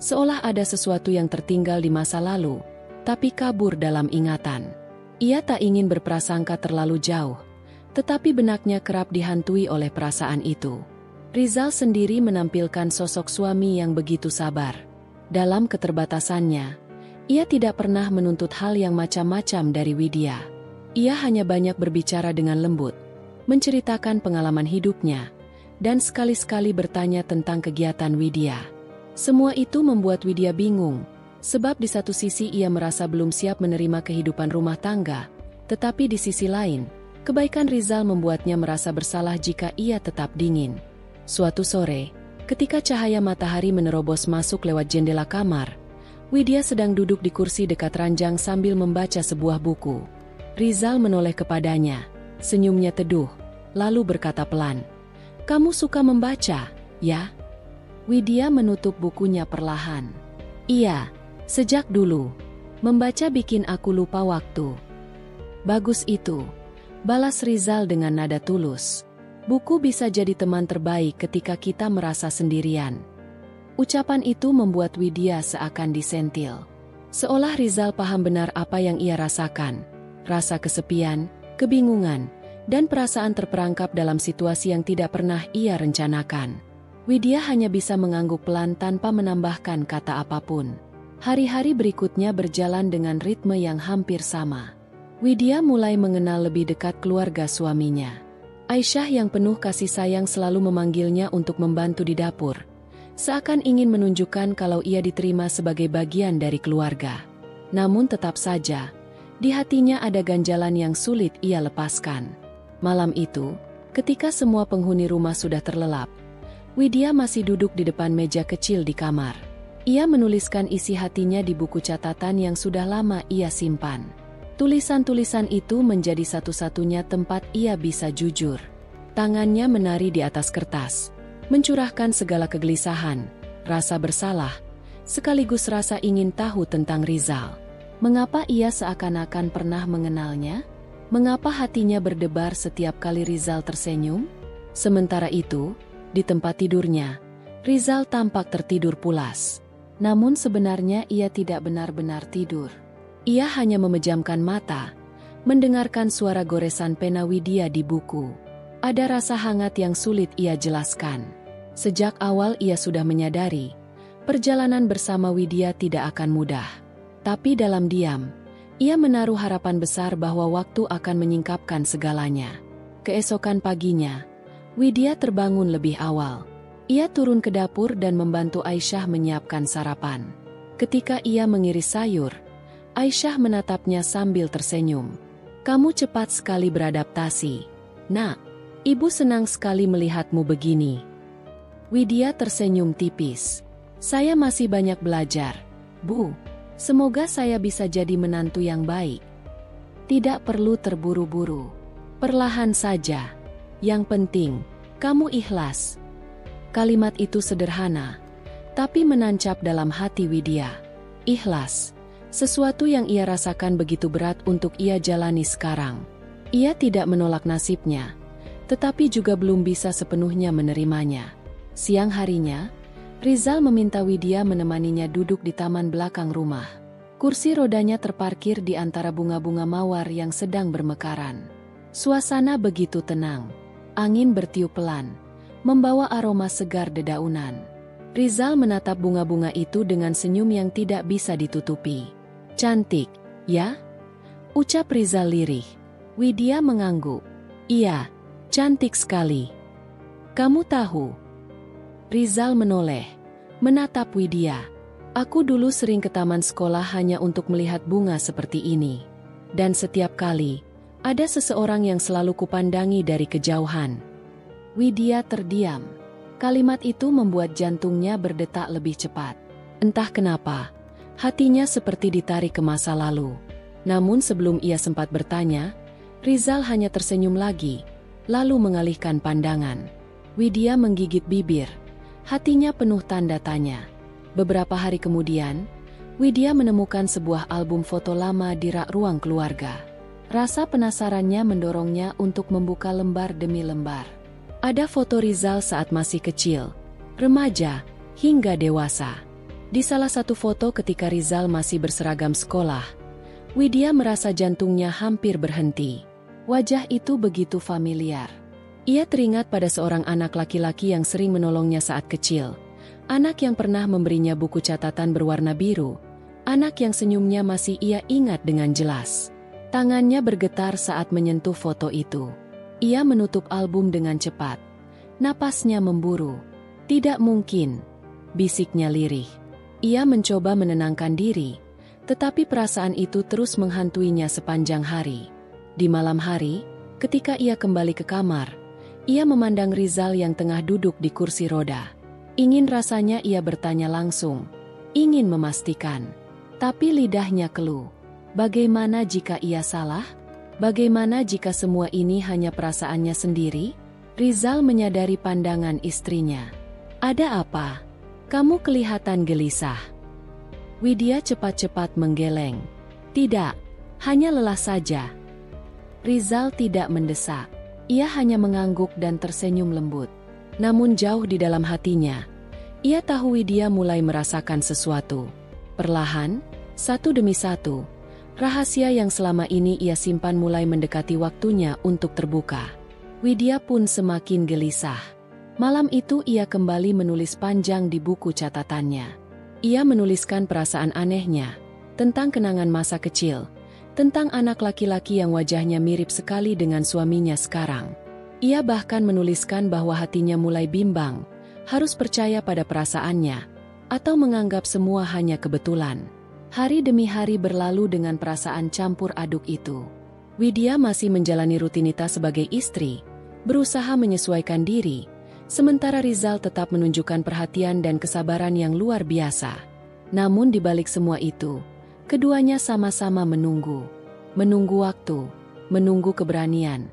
seolah ada sesuatu yang tertinggal di masa lalu, tapi kabur dalam ingatan. Ia tak ingin berprasangka terlalu jauh, tetapi benaknya kerap dihantui oleh perasaan itu. Rizal sendiri menampilkan sosok suami yang begitu sabar. Dalam keterbatasannya, ia tidak pernah menuntut hal yang macam-macam dari Widya. Ia hanya banyak berbicara dengan lembut, menceritakan pengalaman hidupnya, dan sekali-sekali bertanya tentang kegiatan Widya. Semua itu membuat Widya bingung, sebab di satu sisi ia merasa belum siap menerima kehidupan rumah tangga, tetapi di sisi lain, kebaikan Rizal membuatnya merasa bersalah jika ia tetap dingin. Suatu sore, ketika cahaya matahari menerobos masuk lewat jendela kamar, Widya sedang duduk di kursi dekat ranjang sambil membaca sebuah buku. Rizal menoleh kepadanya, senyumnya teduh, lalu berkata pelan, "Kamu suka membaca, ya?" Widya menutup bukunya perlahan. "Iya, sejak dulu. Membaca bikin aku lupa waktu." "Bagus itu," balas Rizal dengan nada tulus. "Buku bisa jadi teman terbaik ketika kita merasa sendirian." Ucapan itu membuat Widya seakan disentil. Seolah Rizal paham benar apa yang ia rasakan. Rasa kesepian, kebingungan, dan perasaan terperangkap dalam situasi yang tidak pernah ia rencanakan. Widya hanya bisa mengangguk pelan tanpa menambahkan kata apapun. Hari-hari berikutnya berjalan dengan ritme yang hampir sama. Widya mulai mengenal lebih dekat keluarga suaminya. Aisyah yang penuh kasih sayang selalu memanggilnya untuk membantu di dapur, Seakan ingin menunjukkan kalau ia diterima sebagai bagian dari keluarga. Namun tetap saja, di hatinya ada ganjalan yang sulit ia lepaskan. Malam itu, ketika semua penghuni rumah sudah terlelap, Widya masih duduk di depan meja kecil di kamar. Ia menuliskan isi hatinya di buku catatan yang sudah lama ia simpan. Tulisan-tulisan itu menjadi satu-satunya tempat ia bisa jujur. Tangannya menari di atas kertas, mencurahkan segala kegelisahan, rasa bersalah, sekaligus rasa ingin tahu tentang Rizal. Mengapa ia seakan-akan pernah mengenalnya? Mengapa hatinya berdebar setiap kali Rizal tersenyum? Sementara itu, di tempat tidurnya, Rizal tampak tertidur pulas. Namun sebenarnya ia tidak benar-benar tidur. Ia hanya memejamkan mata, mendengarkan suara goresan pena Widya di buku. Ada rasa hangat yang sulit ia jelaskan. Sejak awal ia sudah menyadari, perjalanan bersama Widya tidak akan mudah. Tapi dalam diam, ia menaruh harapan besar bahwa waktu akan menyingkapkan segalanya. Keesokan paginya, Widya terbangun lebih awal. Ia turun ke dapur dan membantu Aisyah menyiapkan sarapan. Ketika ia mengiris sayur, Aisyah menatapnya sambil tersenyum. "Kamu cepat sekali beradaptasi. Nak, ibu senang sekali melihatmu begini." Widya tersenyum tipis. "Saya masih banyak belajar, Bu. Semoga saya bisa jadi menantu yang baik. Tidak perlu terburu-buru. Perlahan saja. Yang penting, kamu ikhlas." Kalimat itu sederhana, tapi menancap dalam hati Widya. Ikhlas. Sesuatu yang ia rasakan begitu berat untuk ia jalani sekarang. Ia tidak menolak nasibnya, tetapi juga belum bisa sepenuhnya menerimanya. Siang harinya, Rizal meminta Widya menemaninya duduk di taman belakang rumah. Kursi rodanya terparkir di antara bunga-bunga mawar yang sedang bermekaran. Suasana begitu tenang. Angin bertiup pelan, membawa aroma segar dedaunan. Rizal menatap bunga-bunga itu dengan senyum yang tidak bisa ditutupi. "Cantik, ya?" ucap Rizal lirih. Widya mengangguk. "Iya, cantik sekali." "Kamu tahu?" Rizal menoleh, menatap Widya. "Aku dulu sering ke taman sekolah hanya untuk melihat bunga seperti ini. Dan setiap kali, ada seseorang yang selalu kupandangi dari kejauhan." Widya terdiam. Kalimat itu membuat jantungnya berdetak lebih cepat. Entah kenapa, hatinya seperti ditarik ke masa lalu. Namun sebelum ia sempat bertanya, Rizal hanya tersenyum lagi, lalu mengalihkan pandangan. Widya menggigit bibir. Hatinya penuh tanda tanya. Beberapa hari kemudian, Widya menemukan sebuah album foto lama di rak ruang keluarga. Rasa penasarannya mendorongnya untuk membuka lembar demi lembar. Ada foto Rizal saat masih kecil, remaja, hingga dewasa. Di salah satu foto ketika Rizal masih berseragam sekolah, Widya merasa jantungnya hampir berhenti. Wajah itu begitu familiar. Ia teringat pada seorang anak laki-laki yang sering menolongnya saat kecil. Anak yang pernah memberinya buku catatan berwarna biru. Anak yang senyumnya masih ia ingat dengan jelas. Tangannya bergetar saat menyentuh foto itu. Ia menutup album dengan cepat. Napasnya memburu. "Tidak mungkin," bisiknya lirih. Ia mencoba menenangkan diri, tetapi perasaan itu terus menghantuinya sepanjang hari. Di malam hari, ketika ia kembali ke kamar, ia memandang Rizal yang tengah duduk di kursi roda. Ingin rasanya ia bertanya langsung, ingin memastikan. Tapi lidahnya keluh. Bagaimana jika ia salah? Bagaimana jika semua ini hanya perasaannya sendiri? Rizal menyadari pandangan istrinya. "Ada apa? Kamu kelihatan gelisah." Widya cepat-cepat menggeleng. "Tidak, hanya lelah saja." Rizal tidak mendesak. Ia hanya mengangguk dan tersenyum lembut. Namun jauh di dalam hatinya, ia tahu Widya mulai merasakan sesuatu. Perlahan, satu demi satu, rahasia yang selama ini ia simpan mulai mendekati waktunya untuk terbuka. Widya pun semakin gelisah. Malam itu ia kembali menulis panjang di buku catatannya. Ia menuliskan perasaan anehnya, tentang kenangan masa kecil, tentang anak laki-laki yang wajahnya mirip sekali dengan suaminya sekarang. Ia bahkan menuliskan bahwa hatinya mulai bimbang, Harus percaya pada perasaannya, atau menganggap semua hanya kebetulan. Hari demi hari berlalu dengan perasaan campur aduk itu. Widya masih menjalani rutinitas sebagai istri, berusaha menyesuaikan diri, sementara Rizal tetap menunjukkan perhatian dan kesabaran yang luar biasa. Namun di balik semua itu, keduanya sama-sama menunggu. Menunggu waktu, menunggu keberanian,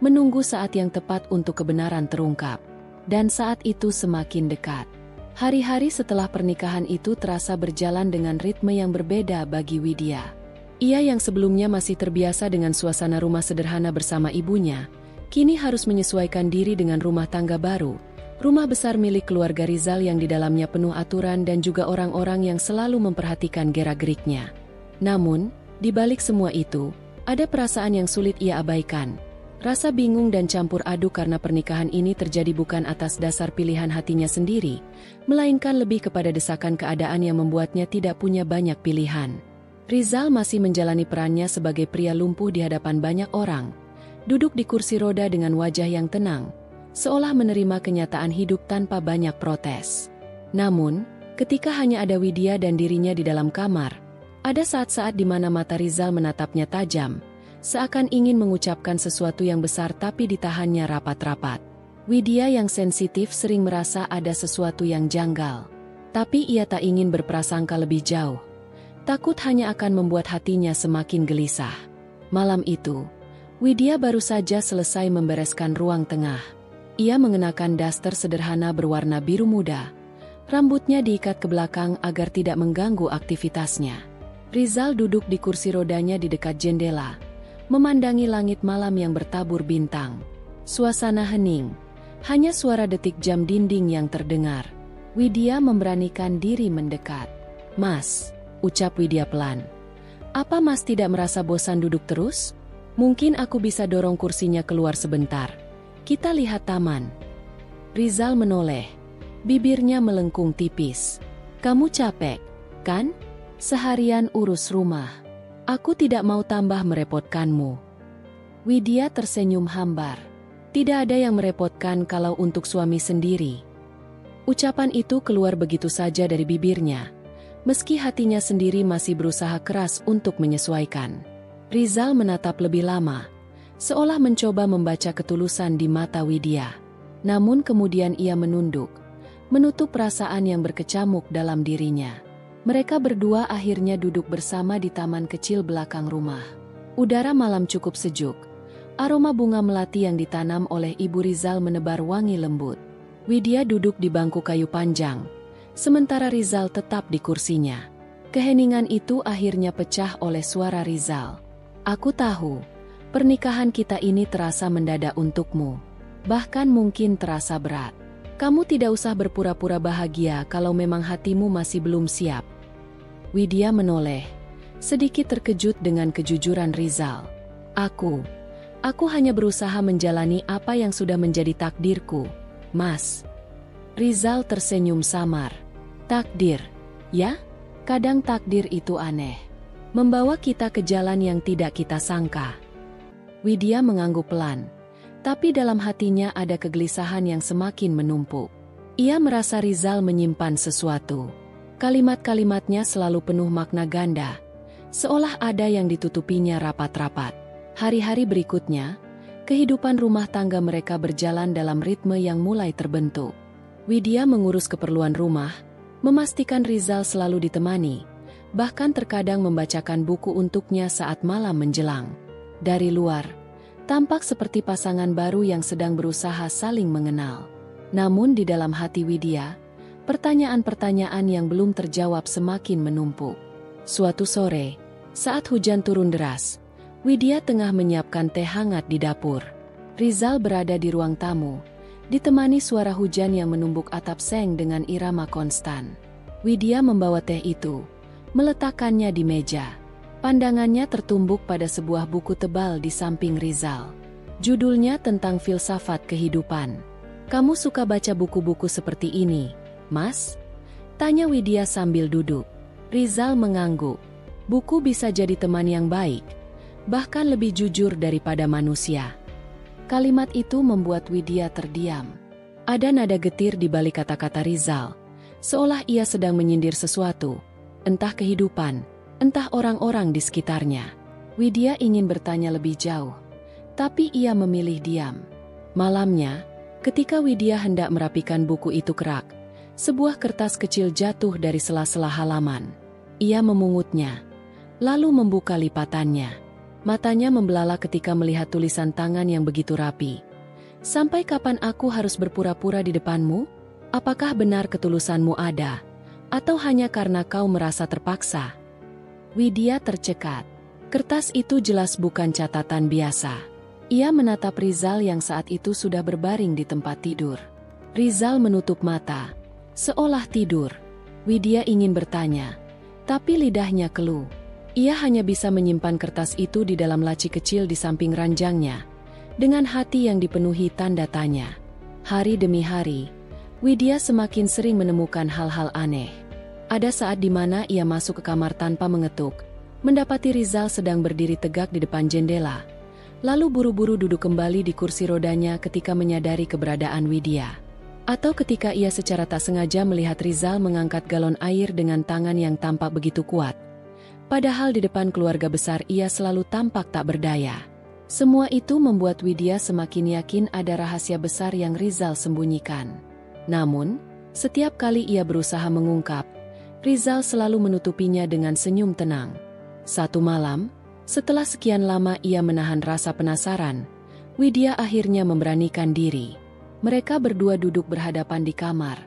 menunggu saat yang tepat untuk kebenaran terungkap. Dan saat itu semakin dekat. Hari-hari setelah pernikahan itu terasa berjalan dengan ritme yang berbeda bagi Widya. Ia yang sebelumnya masih terbiasa dengan suasana rumah sederhana bersama ibunya, kini harus menyesuaikan diri dengan rumah tangga baru, rumah besar milik keluarga Rizal yang di dalamnya penuh aturan dan juga orang-orang yang selalu memperhatikan gerak-geriknya. Namun, di balik semua itu, ada perasaan yang sulit ia abaikan. Rasa bingung dan campur aduk karena pernikahan ini terjadi bukan atas dasar pilihan hatinya sendiri, melainkan lebih kepada desakan keadaan yang membuatnya tidak punya banyak pilihan. Rizal masih menjalani perannya sebagai pria lumpuh di hadapan banyak orang, duduk di kursi roda dengan wajah yang tenang, seolah menerima kenyataan hidup tanpa banyak protes. Namun, ketika hanya ada Widya dan dirinya di dalam kamar, ada saat-saat di mana mata Rizal menatapnya tajam, seakan ingin mengucapkan sesuatu yang besar tapi ditahannya rapat-rapat. Widya yang sensitif sering merasa ada sesuatu yang janggal. Tapi ia tak ingin berprasangka lebih jauh. Takut hanya akan membuat hatinya semakin gelisah. Malam itu, Widya baru saja selesai membereskan ruang tengah. Ia mengenakan daster sederhana berwarna biru muda. Rambutnya diikat ke belakang agar tidak mengganggu aktivitasnya. Rizal duduk di kursi rodanya di dekat jendela, memandangi langit malam yang bertabur bintang. Suasana hening, hanya suara detik jam dinding yang terdengar. Widya memberanikan diri mendekat. "Mas," ucap Widya pelan. "Apa Mas tidak merasa bosan duduk terus? Mungkin aku bisa dorong kursinya keluar sebentar. Kita lihat taman." Rizal menoleh, bibirnya melengkung tipis. "Kamu capek, kan? Seharian urus rumah. Aku tidak mau tambah merepotkanmu." Widya tersenyum hambar. Tidak ada yang merepotkan kalau untuk suami sendiri. Ucapan itu keluar begitu saja dari bibirnya, meski hatinya sendiri masih berusaha keras untuk menyesuaikan. Rizal menatap lebih lama, seolah mencoba membaca ketulusan di mata Widya. Namun kemudian ia menunduk, menutup perasaan yang berkecamuk dalam dirinya. Mereka berdua akhirnya duduk bersama di taman kecil belakang rumah. Udara malam cukup sejuk. Aroma bunga melati yang ditanam oleh Ibu Rizal menebar wangi lembut. Widya duduk di bangku kayu panjang, sementara Rizal tetap di kursinya. Keheningan itu akhirnya pecah oleh suara Rizal. "Aku tahu, pernikahan kita ini terasa mendadak untukmu. Bahkan mungkin terasa berat. Kamu tidak usah berpura-pura bahagia kalau memang hatimu masih belum siap." Widya menoleh, sedikit terkejut dengan kejujuran Rizal. Aku hanya berusaha menjalani apa yang sudah menjadi takdirku, Mas." Rizal tersenyum samar. "Takdir, ya? Kadang takdir itu aneh. Membawa kita ke jalan yang tidak kita sangka." Widya mengangguk pelan, tapi dalam hatinya ada kegelisahan yang semakin menumpuk. Ia merasa Rizal menyimpan sesuatu. Kalimat-kalimatnya selalu penuh makna ganda, seolah ada yang ditutupinya rapat-rapat. Hari-hari berikutnya, kehidupan rumah tangga mereka berjalan dalam ritme yang mulai terbentuk. Widya mengurus keperluan rumah, memastikan Rizal selalu ditemani, bahkan terkadang membacakan buku untuknya saat malam menjelang. Dari luar, tampak seperti pasangan baru yang sedang berusaha saling mengenal. Namun di dalam hati Widya, pertanyaan-pertanyaan yang belum terjawab semakin menumpuk. Suatu sore, saat hujan turun deras, Widya tengah menyiapkan teh hangat di dapur. Rizal berada di ruang tamu, ditemani suara hujan yang menumbuk atap seng dengan irama konstan. Widya membawa teh itu, meletakkannya di meja. Pandangannya tertumbuk pada sebuah buku tebal di samping Rizal. Judulnya tentang filsafat kehidupan. "Kamu suka baca buku-buku seperti ini, Mas?" tanya Widya sambil duduk. Rizal mengangguk. "Buku bisa jadi teman yang baik, bahkan lebih jujur daripada manusia." Kalimat itu membuat Widya terdiam. Ada nada getir di balik kata-kata Rizal, seolah ia sedang menyindir sesuatu, entah kehidupan, entah orang-orang di sekitarnya. Widya ingin bertanya lebih jauh, tapi ia memilih diam. Malamnya, ketika Widya hendak merapikan buku itu kerak, sebuah kertas kecil jatuh dari sela-sela halaman. Ia memungutnya, lalu membuka lipatannya. Matanya membelalak ketika melihat tulisan tangan yang begitu rapi. "Sampai kapan aku harus berpura-pura di depanmu? Apakah benar ketulusanmu ada? Atau hanya karena kau merasa terpaksa?" Widya tercekat. Kertas itu jelas bukan catatan biasa. Ia menatap Rizal yang saat itu sudah berbaring di tempat tidur. Rizal menutup mata, seolah tidur. Widya ingin bertanya, tapi lidahnya keluh. Ia hanya bisa menyimpan kertas itu di dalam laci kecil di samping ranjangnya, dengan hati yang dipenuhi tanda tanya. Hari demi hari, Widya semakin sering menemukan hal-hal aneh. Ada saat di mana ia masuk ke kamar tanpa mengetuk, mendapati Rizal sedang berdiri tegak di depan jendela, lalu buru-buru duduk kembali di kursi rodanya ketika menyadari keberadaan Widya. Atau ketika ia secara tak sengaja melihat Rizal mengangkat galon air dengan tangan yang tampak begitu kuat. Padahal di depan keluarga besar ia selalu tampak tak berdaya. Semua itu membuat Widya semakin yakin ada rahasia besar yang Rizal sembunyikan. Namun, setiap kali ia berusaha mengungkap, Rizal selalu menutupinya dengan senyum tenang. Satu malam, setelah sekian lama ia menahan rasa penasaran, Widya akhirnya memberanikan diri. Mereka berdua duduk berhadapan di kamar,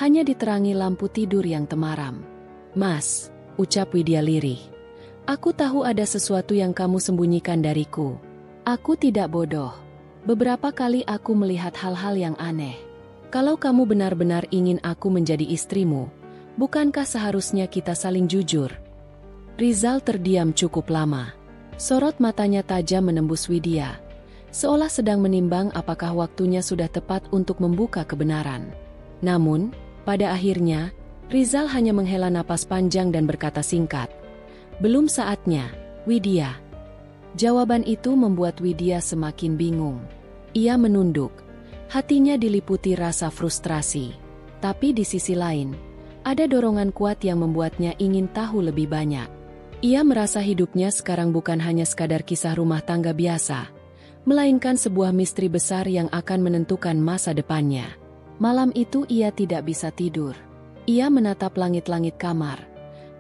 hanya diterangi lampu tidur yang temaram. "Mas," ucap Widya lirih, "aku tahu ada sesuatu yang kamu sembunyikan dariku. Aku tidak bodoh. Beberapa kali aku melihat hal-hal yang aneh. Kalau kamu benar-benar ingin aku menjadi istrimu, bukankah seharusnya kita saling jujur?" Rizal terdiam cukup lama. Sorot matanya tajam menembus Widya, seolah sedang menimbang apakah waktunya sudah tepat untuk membuka kebenaran. Namun, pada akhirnya, Rizal hanya menghela napas panjang dan berkata singkat, "Belum saatnya, Widya." Jawaban itu membuat Widya semakin bingung. Ia menunduk, hatinya diliputi rasa frustrasi. Tapi di sisi lain, ada dorongan kuat yang membuatnya ingin tahu lebih banyak. Ia merasa hidupnya sekarang bukan hanya sekadar kisah rumah tangga biasa, melainkan sebuah misteri besar yang akan menentukan masa depannya. Malam itu ia tidak bisa tidur. Ia menatap langit-langit kamar,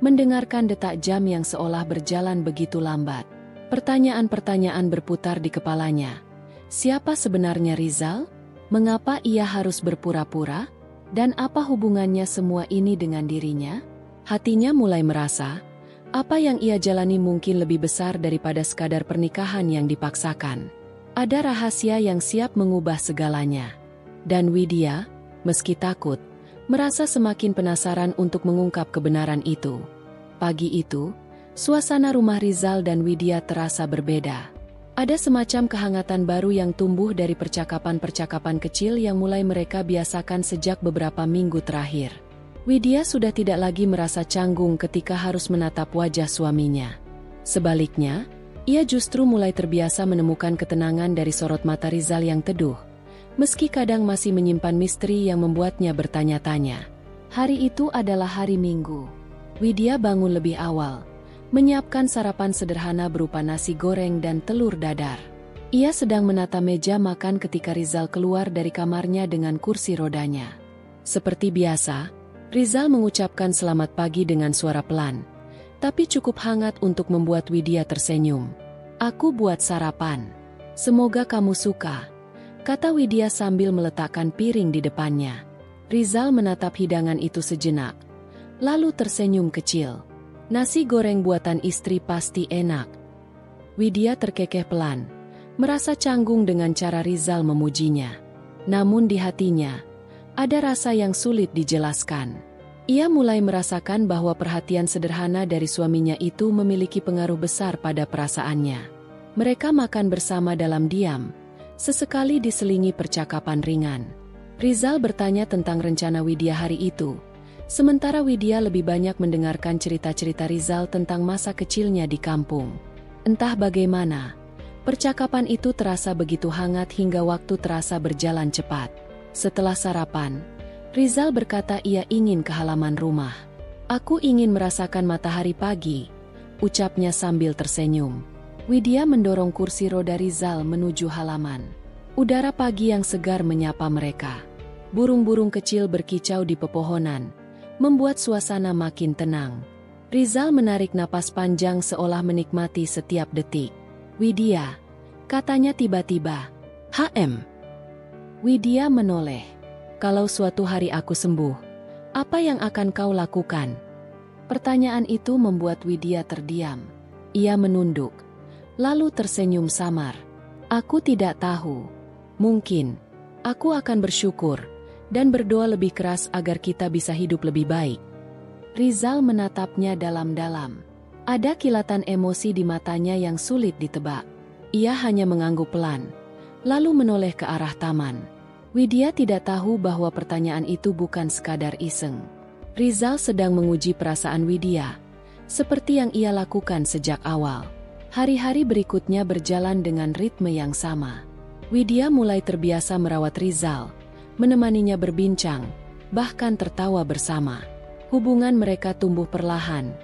mendengarkan detak jam yang seolah berjalan begitu lambat. Pertanyaan-pertanyaan berputar di kepalanya. Siapa sebenarnya Rizal? Mengapa ia harus berpura-pura? Dan apa hubungannya semua ini dengan dirinya? Hatinya mulai merasa, apa yang ia jalani mungkin lebih besar daripada sekadar pernikahan yang dipaksakan. Ada rahasia yang siap mengubah segalanya. Dan Widya, meski takut, merasa semakin penasaran untuk mengungkap kebenaran itu. Pagi itu, suasana rumah Rizal dan Widya terasa berbeda. Ada semacam kehangatan baru yang tumbuh dari percakapan-percakapan kecil yang mulai mereka biasakan sejak beberapa minggu terakhir. Widya sudah tidak lagi merasa canggung ketika harus menatap wajah suaminya. Sebaliknya, ia justru mulai terbiasa menemukan ketenangan dari sorot mata Rizal yang teduh, meski kadang masih menyimpan misteri yang membuatnya bertanya-tanya. Hari itu adalah hari Minggu. Widya bangun lebih awal, menyiapkan sarapan sederhana berupa nasi goreng dan telur dadar. Ia sedang menata meja makan ketika Rizal keluar dari kamarnya dengan kursi rodanya. Seperti biasa, Rizal mengucapkan selamat pagi dengan suara pelan, tapi cukup hangat untuk membuat Widya tersenyum. "Aku buat sarapan. Semoga kamu suka," kata Widya sambil meletakkan piring di depannya. Rizal menatap hidangan itu sejenak, lalu tersenyum kecil. "Nasi goreng buatan istri pasti enak." Widya terkekeh pelan, merasa canggung dengan cara Rizal memujinya. Namun di hatinya, ada rasa yang sulit dijelaskan. Ia mulai merasakan bahwa perhatian sederhana dari suaminya itu memiliki pengaruh besar pada perasaannya. Mereka makan bersama dalam diam, sesekali diselingi percakapan ringan. Rizal bertanya tentang rencana Widya hari itu, sementara Widya lebih banyak mendengarkan cerita-cerita Rizal tentang masa kecilnya di kampung. Entah bagaimana, percakapan itu terasa begitu hangat hingga waktu terasa berjalan cepat. Setelah sarapan, Rizal berkata ia ingin ke halaman rumah. Aku ingin merasakan matahari pagi, ucapnya sambil tersenyum. Widya mendorong kursi roda Rizal menuju halaman. Udara pagi yang segar menyapa mereka. Burung-burung kecil berkicau di pepohonan, membuat suasana makin tenang. Rizal menarik napas panjang seolah menikmati setiap detik. Widya, katanya tiba-tiba. HM. Widya menoleh. Kalau suatu hari aku sembuh, apa yang akan kau lakukan? Pertanyaan itu membuat Widya terdiam. Ia menunduk, lalu tersenyum samar. Aku tidak tahu. Mungkin, aku akan bersyukur dan berdoa lebih keras agar kita bisa hidup lebih baik. Rizal menatapnya dalam-dalam. Ada kilatan emosi di matanya yang sulit ditebak. Ia hanya mengangguk pelan, lalu menoleh ke arah taman. Widya tidak tahu bahwa pertanyaan itu bukan sekadar iseng. Rizal sedang menguji perasaan Widya, seperti yang ia lakukan sejak awal. Hari-hari berikutnya berjalan dengan ritme yang sama. Widya mulai terbiasa merawat Rizal, menemaninya berbincang, bahkan tertawa bersama. Hubungan mereka tumbuh perlahan,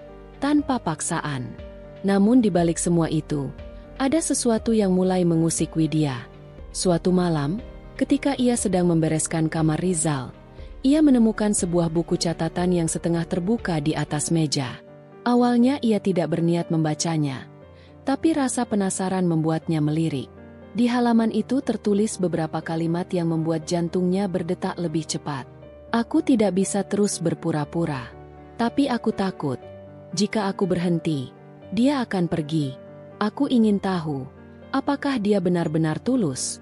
tanpa paksaan. Namun di balik semua itu, ada sesuatu yang mulai mengusik Widya. Suatu malam, ketika ia sedang membereskan kamar Rizal, ia menemukan sebuah buku catatan yang setengah terbuka di atas meja. Awalnya ia tidak berniat membacanya, tapi rasa penasaran membuatnya melirik. Di halaman itu tertulis beberapa kalimat yang membuat jantungnya berdetak lebih cepat. Aku tidak bisa terus berpura-pura. Tapi aku takut, jika aku berhenti, dia akan pergi. Aku ingin tahu, apakah dia benar-benar tulus?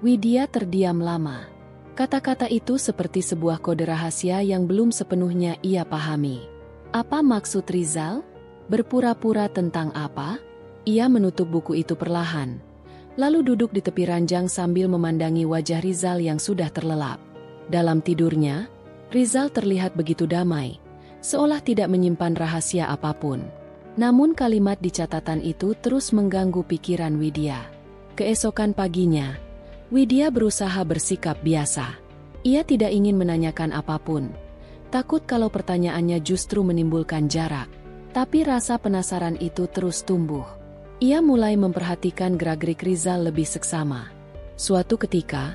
Widya terdiam lama. Kata-kata itu seperti sebuah kode rahasia yang belum sepenuhnya ia pahami. Apa maksud Rizal? Berpura-pura tentang apa? Ia menutup buku itu perlahan, lalu duduk di tepi ranjang sambil memandangi wajah Rizal yang sudah terlelap. Dalam tidurnya, Rizal terlihat begitu damai, seolah tidak menyimpan rahasia apapun. Namun kalimat di catatan itu terus mengganggu pikiran Widya. Keesokan paginya, Widya berusaha bersikap biasa. Ia tidak ingin menanyakan apapun, takut kalau pertanyaannya justru menimbulkan jarak. Tapi rasa penasaran itu terus tumbuh. Ia mulai memperhatikan gerak-gerik Rizal lebih seksama. Suatu ketika,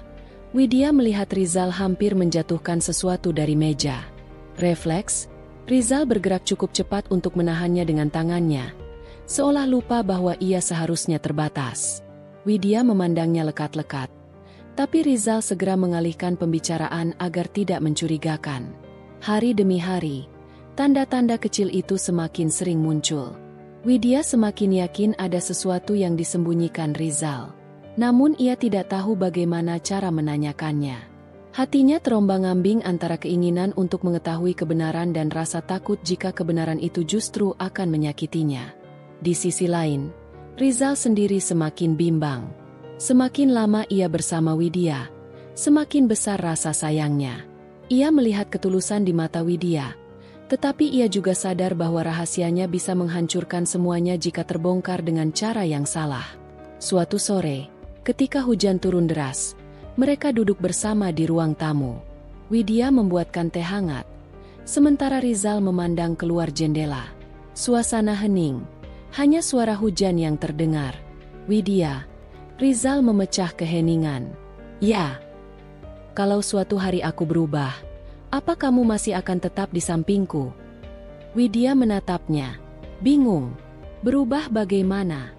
Widya melihat Rizal hampir menjatuhkan sesuatu dari meja. Refleks, Rizal bergerak cukup cepat untuk menahannya dengan tangannya, seolah lupa bahwa ia seharusnya terbatas. Widya memandangnya lekat-lekat. Tapi Rizal segera mengalihkan pembicaraan agar tidak mencurigakan. Hari demi hari, tanda-tanda kecil itu semakin sering muncul. Widya semakin yakin ada sesuatu yang disembunyikan Rizal. Namun ia tidak tahu bagaimana cara menanyakannya. Hatinya terombang-ambing antara keinginan untuk mengetahui kebenaran dan rasa takut jika kebenaran itu justru akan menyakitinya. Di sisi lain, Rizal sendiri semakin bimbang. Semakin lama ia bersama Widya, semakin besar rasa sayangnya. Ia melihat ketulusan di mata Widya, tetapi ia juga sadar bahwa rahasianya bisa menghancurkan semuanya jika terbongkar dengan cara yang salah. Suatu sore, ketika hujan turun deras, mereka duduk bersama di ruang tamu. Widya membuatkan teh hangat, sementara Rizal memandang keluar jendela. Suasana hening, hanya suara hujan yang terdengar. Widya, Rizal memecah keheningan. Ya, kalau suatu hari aku berubah, apa kamu masih akan tetap di sampingku? Widya menatapnya, bingung. Berubah bagaimana?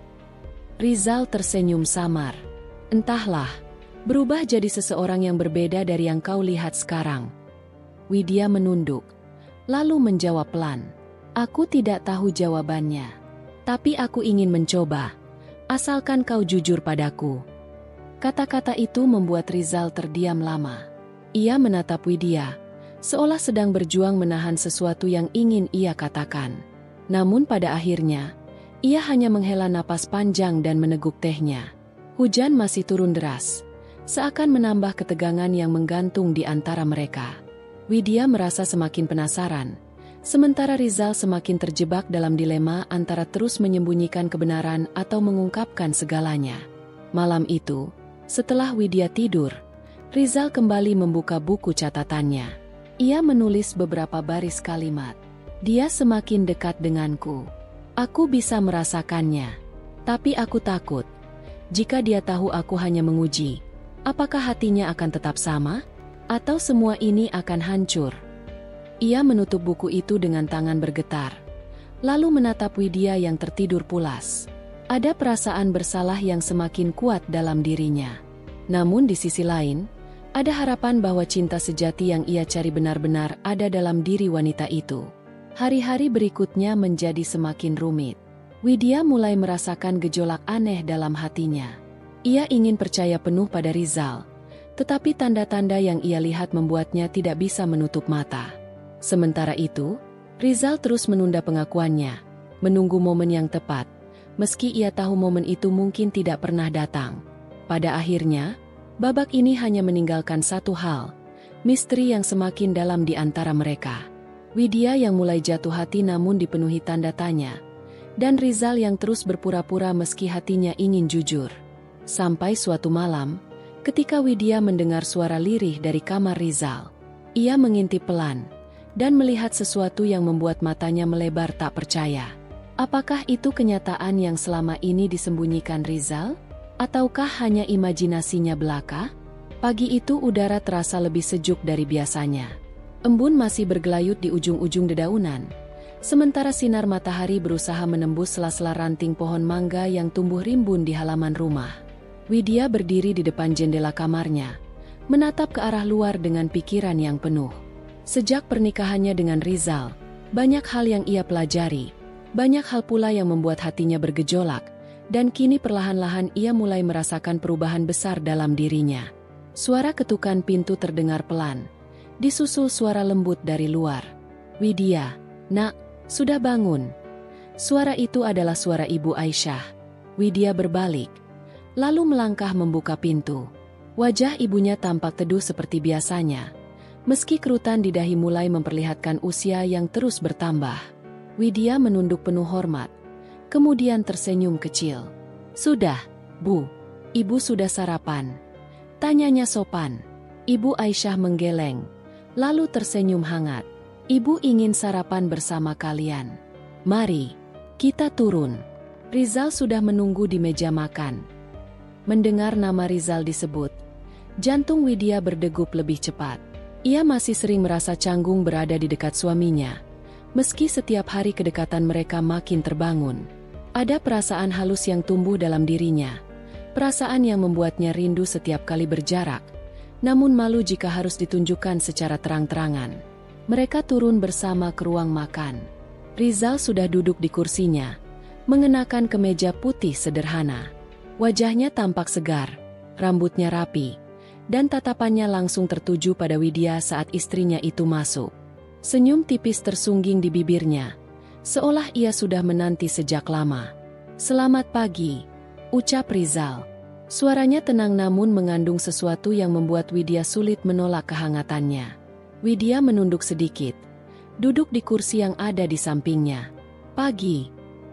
Rizal tersenyum samar. Entahlah, berubah jadi seseorang yang berbeda dari yang kau lihat sekarang. Widya menunduk, lalu menjawab pelan. Aku tidak tahu jawabannya, tapi aku ingin mencoba. Asalkan kau jujur padaku. Kata-kata itu membuat Rizal terdiam lama. Ia menatap Widya, seolah sedang berjuang menahan sesuatu yang ingin ia katakan. Namun pada akhirnya, ia hanya menghela napas panjang dan meneguk tehnya. Hujan masih turun deras, seakan menambah ketegangan yang menggantung di antara mereka. Widya merasa semakin penasaran, sementara Rizal semakin terjebak dalam dilema antara terus menyembunyikan kebenaran atau mengungkapkan segalanya. Malam itu, setelah Widya tidur, Rizal kembali membuka buku catatannya. Ia menulis beberapa baris kalimat. Dia semakin dekat denganku. Aku bisa merasakannya. Tapi aku takut. Jika dia tahu aku hanya menguji, apakah hatinya akan tetap sama? Atau semua ini akan hancur? Ia menutup buku itu dengan tangan bergetar. Lalu menatap Widya yang tertidur pulas. Ada perasaan bersalah yang semakin kuat dalam dirinya. Namun di sisi lain, ada harapan bahwa cinta sejati yang ia cari benar-benar ada dalam diri wanita itu. Hari-hari berikutnya menjadi semakin rumit. Widya mulai merasakan gejolak aneh dalam hatinya. Ia ingin percaya penuh pada Rizal, tetapi tanda-tanda yang ia lihat membuatnya tidak bisa menutup mata. Sementara itu, Rizal terus menunda pengakuannya, menunggu momen yang tepat, meski ia tahu momen itu mungkin tidak pernah datang. Pada akhirnya, babak ini hanya meninggalkan satu hal, misteri yang semakin dalam di antara mereka. Widya yang mulai jatuh hati namun dipenuhi tanda tanya, dan Rizal yang terus berpura-pura meski hatinya ingin jujur. Sampai suatu malam, ketika Widya mendengar suara lirih dari kamar Rizal, ia mengintip pelan, dan melihat sesuatu yang membuat matanya melebar tak percaya. Apakah itu kenyataan yang selama ini disembunyikan Rizal? Ataukah hanya imajinasinya belaka? Pagi itu udara terasa lebih sejuk dari biasanya. Embun masih bergelayut di ujung-ujung dedaunan, sementara sinar matahari berusaha menembus sela-sela ranting pohon mangga yang tumbuh rimbun di halaman rumah. Widya berdiri di depan jendela kamarnya, menatap ke arah luar dengan pikiran yang penuh. Sejak pernikahannya dengan Rizal, banyak hal yang ia pelajari, banyak hal pula yang membuat hatinya bergejolak, dan kini perlahan-lahan ia mulai merasakan perubahan besar dalam dirinya. Suara ketukan pintu terdengar pelan, disusul suara lembut dari luar. "Widya, nak, sudah bangun." Suara itu adalah suara Ibu Aisyah. Widya berbalik, lalu melangkah membuka pintu. Wajah ibunya tampak teduh seperti biasanya, meski kerutan di dahi mulai memperlihatkan usia yang terus bertambah. Widya menunduk penuh hormat, kemudian tersenyum kecil. "Sudah, Bu. Ibu sudah sarapan?" tanyanya sopan. Ibu Aisyah menggeleng, lalu tersenyum hangat. "Ibu ingin sarapan bersama kalian. Mari, kita turun." Rizal sudah menunggu di meja makan. Mendengar nama Rizal disebut, jantung Widya berdegup lebih cepat. Ia masih sering merasa canggung berada di dekat suaminya, meski setiap hari kedekatan mereka makin terbangun. Ada perasaan halus yang tumbuh dalam dirinya, perasaan yang membuatnya rindu setiap kali berjarak, namun malu jika harus ditunjukkan secara terang-terangan. Mereka turun bersama ke ruang makan. Rizal sudah duduk di kursinya, mengenakan kemeja putih sederhana. Wajahnya tampak segar, rambutnya rapi, dan tatapannya langsung tertuju pada Widya saat istrinya itu masuk. Senyum tipis tersungging di bibirnya, seolah ia sudah menanti sejak lama. "Selamat pagi," ucap Rizal. Suaranya tenang namun mengandung sesuatu yang membuat Widya sulit menolak kehangatannya. Widya menunduk sedikit, duduk di kursi yang ada di sampingnya. "Pagi,"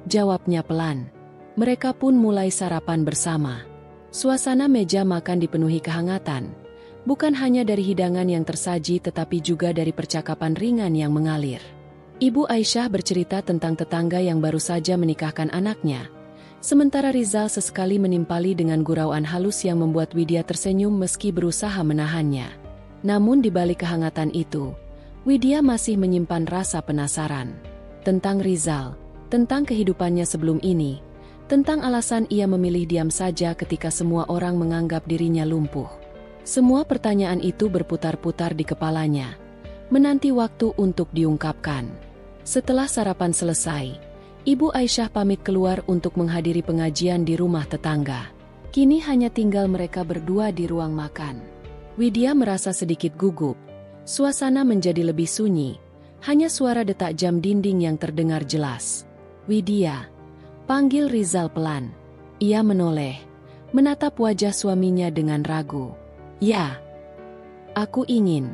jawabnya pelan. Mereka pun mulai sarapan bersama. Suasana meja makan dipenuhi kehangatan, bukan hanya dari hidangan yang tersaji tetapi juga dari percakapan ringan yang mengalir. Ibu Aisyah bercerita tentang tetangga yang baru saja menikahkan anaknya, sementara Rizal sesekali menimpali dengan gurauan halus yang membuat Widya tersenyum meski berusaha menahannya. Namun di balik kehangatan itu, Widya masih menyimpan rasa penasaran. Tentang Rizal, tentang kehidupannya sebelum ini, tentang alasan ia memilih diam saja ketika semua orang menganggap dirinya lumpuh. Semua pertanyaan itu berputar-putar di kepalanya, menanti waktu untuk diungkapkan. Setelah sarapan selesai, Ibu Aisyah pamit keluar untuk menghadiri pengajian di rumah tetangga. Kini hanya tinggal mereka berdua di ruang makan. Widya merasa sedikit gugup. Suasana menjadi lebih sunyi, hanya suara detak jam dinding yang terdengar jelas. "Widya," panggil Rizal pelan. Ia menoleh, menatap wajah suaminya dengan ragu. "Ya, aku ingin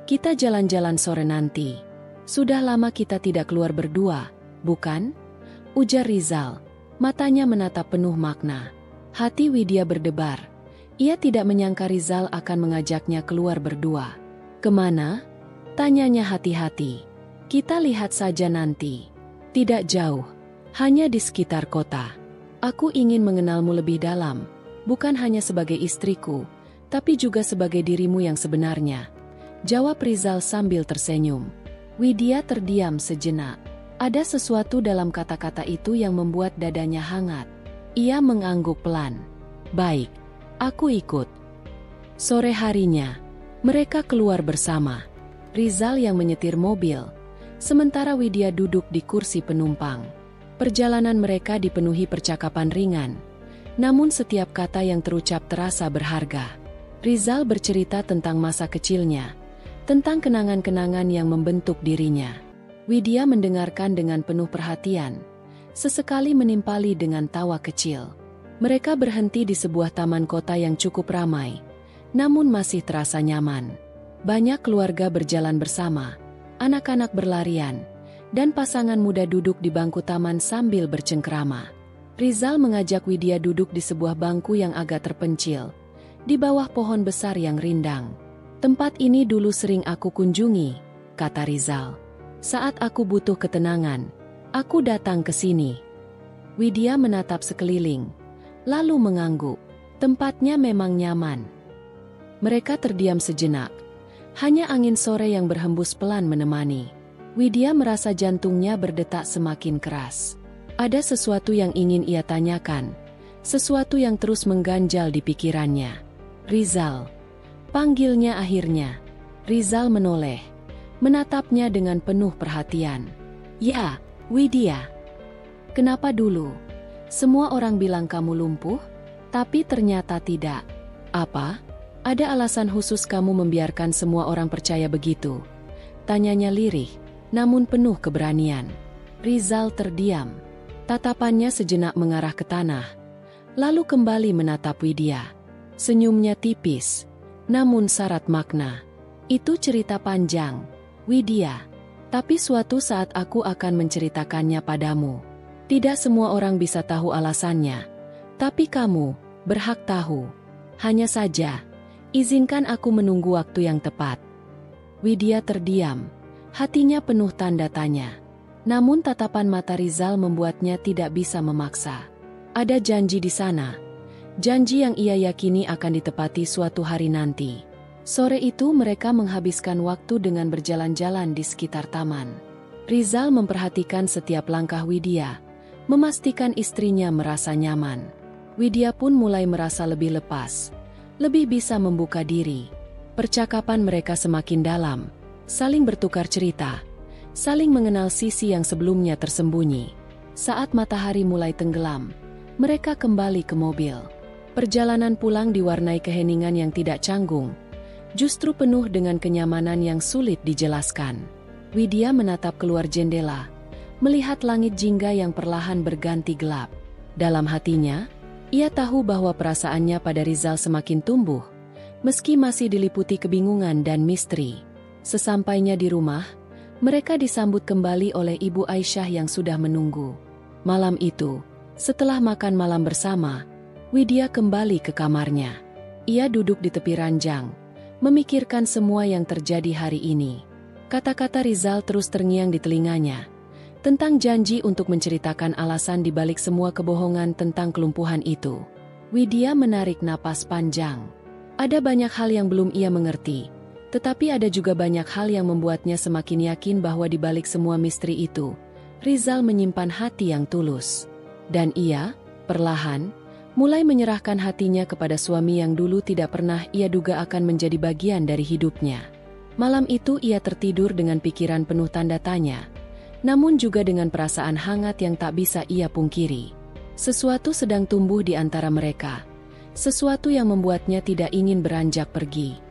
kita jalan-jalan sore nanti. Sudah lama kita tidak keluar berdua, bukan?" ujar Rizal, matanya menatap penuh makna. Hati Widya berdebar. Ia tidak menyangka Rizal akan mengajaknya keluar berdua. "Kemana?" tanyanya hati-hati. "Kita lihat saja nanti. Tidak jauh, hanya di sekitar kota. Aku ingin mengenalmu lebih dalam, bukan hanya sebagai istriku, tapi juga sebagai dirimu yang sebenarnya," jawab Rizal sambil tersenyum. Widya terdiam sejenak. Ada sesuatu dalam kata-kata itu yang membuat dadanya hangat. Ia mengangguk pelan. "Baik, aku ikut." Sore harinya, mereka keluar bersama. Rizal yang menyetir mobil, sementara Widya duduk di kursi penumpang. Perjalanan mereka dipenuhi percakapan ringan, namun setiap kata yang terucap terasa berharga. Rizal bercerita tentang masa kecilnya, tentang kenangan-kenangan yang membentuk dirinya. Widya mendengarkan dengan penuh perhatian, sesekali menimpali dengan tawa kecil. Mereka berhenti di sebuah taman kota yang cukup ramai, namun masih terasa nyaman. Banyak keluarga berjalan bersama, anak-anak berlarian, dan pasangan muda duduk di bangku taman sambil bercengkrama. Rizal mengajak Widya duduk di sebuah bangku yang agak terpencil, di bawah pohon besar yang rindang. "Tempat ini dulu sering aku kunjungi," kata Rizal. "Saat aku butuh ketenangan, aku datang ke sini." Widya menatap sekeliling, lalu mengangguk. Tempatnya memang nyaman. Mereka terdiam sejenak. Hanya angin sore yang berhembus pelan menemani. Widya merasa jantungnya berdetak semakin keras. Ada sesuatu yang ingin ia tanyakan, sesuatu yang terus mengganjal di pikirannya. "Rizal," panggilnya akhirnya. Rizal menoleh, menatapnya dengan penuh perhatian. "Ya, Widya." "Kenapa dulu? Semua orang bilang kamu lumpuh, tapi ternyata tidak." "Apa? Ada alasan khusus kamu membiarkan semua orang percaya begitu?" tanyanya lirih, namun penuh keberanian. Rizal terdiam. Tatapannya sejenak mengarah ke tanah, lalu kembali menatap Widya. Senyumnya tipis, namun syarat makna. "Itu cerita panjang, Widya. Tapi suatu saat aku akan menceritakannya padamu. Tidak semua orang bisa tahu alasannya, tapi kamu berhak tahu. Hanya saja, izinkan aku menunggu waktu yang tepat." Widya terdiam, hatinya penuh tanda tanya. Namun tatapan mata Rizal membuatnya tidak bisa memaksa. Ada janji di sana, janji yang ia yakini akan ditepati suatu hari nanti. Sore itu mereka menghabiskan waktu dengan berjalan-jalan di sekitar taman. Rizal memperhatikan setiap langkah Widya, memastikan istrinya merasa nyaman. Widya pun mulai merasa lebih lepas, lebih bisa membuka diri. Percakapan mereka semakin dalam, saling bertukar cerita, saling mengenal sisi yang sebelumnya tersembunyi. Saat matahari mulai tenggelam, mereka kembali ke mobil. Perjalanan pulang diwarnai keheningan yang tidak canggung, justru penuh dengan kenyamanan yang sulit dijelaskan. Widya menatap keluar jendela, melihat langit jingga yang perlahan berganti gelap. Dalam hatinya, ia tahu bahwa perasaannya pada Rizal semakin tumbuh, meski masih diliputi kebingungan dan misteri. Sesampainya di rumah, mereka disambut kembali oleh Ibu Aisyah yang sudah menunggu. Malam itu, setelah makan malam bersama, Widya kembali ke kamarnya. Ia duduk di tepi ranjang, memikirkan semua yang terjadi hari ini. Kata-kata Rizal terus terngiang di telinganya, tentang janji untuk menceritakan alasan di balik semua kebohongan tentang kelumpuhan itu. Widya menarik napas panjang. Ada banyak hal yang belum ia mengerti, tetapi ada juga banyak hal yang membuatnya semakin yakin bahwa di balik semua misteri itu, Rizal menyimpan hati yang tulus. Dan ia, perlahan, mulai menyerahkan hatinya kepada suami yang dulu tidak pernah ia duga akan menjadi bagian dari hidupnya. Malam itu ia tertidur dengan pikiran penuh tanda tanya, namun juga dengan perasaan hangat yang tak bisa ia pungkiri. Sesuatu sedang tumbuh di antara mereka, sesuatu yang membuatnya tidak ingin beranjak pergi.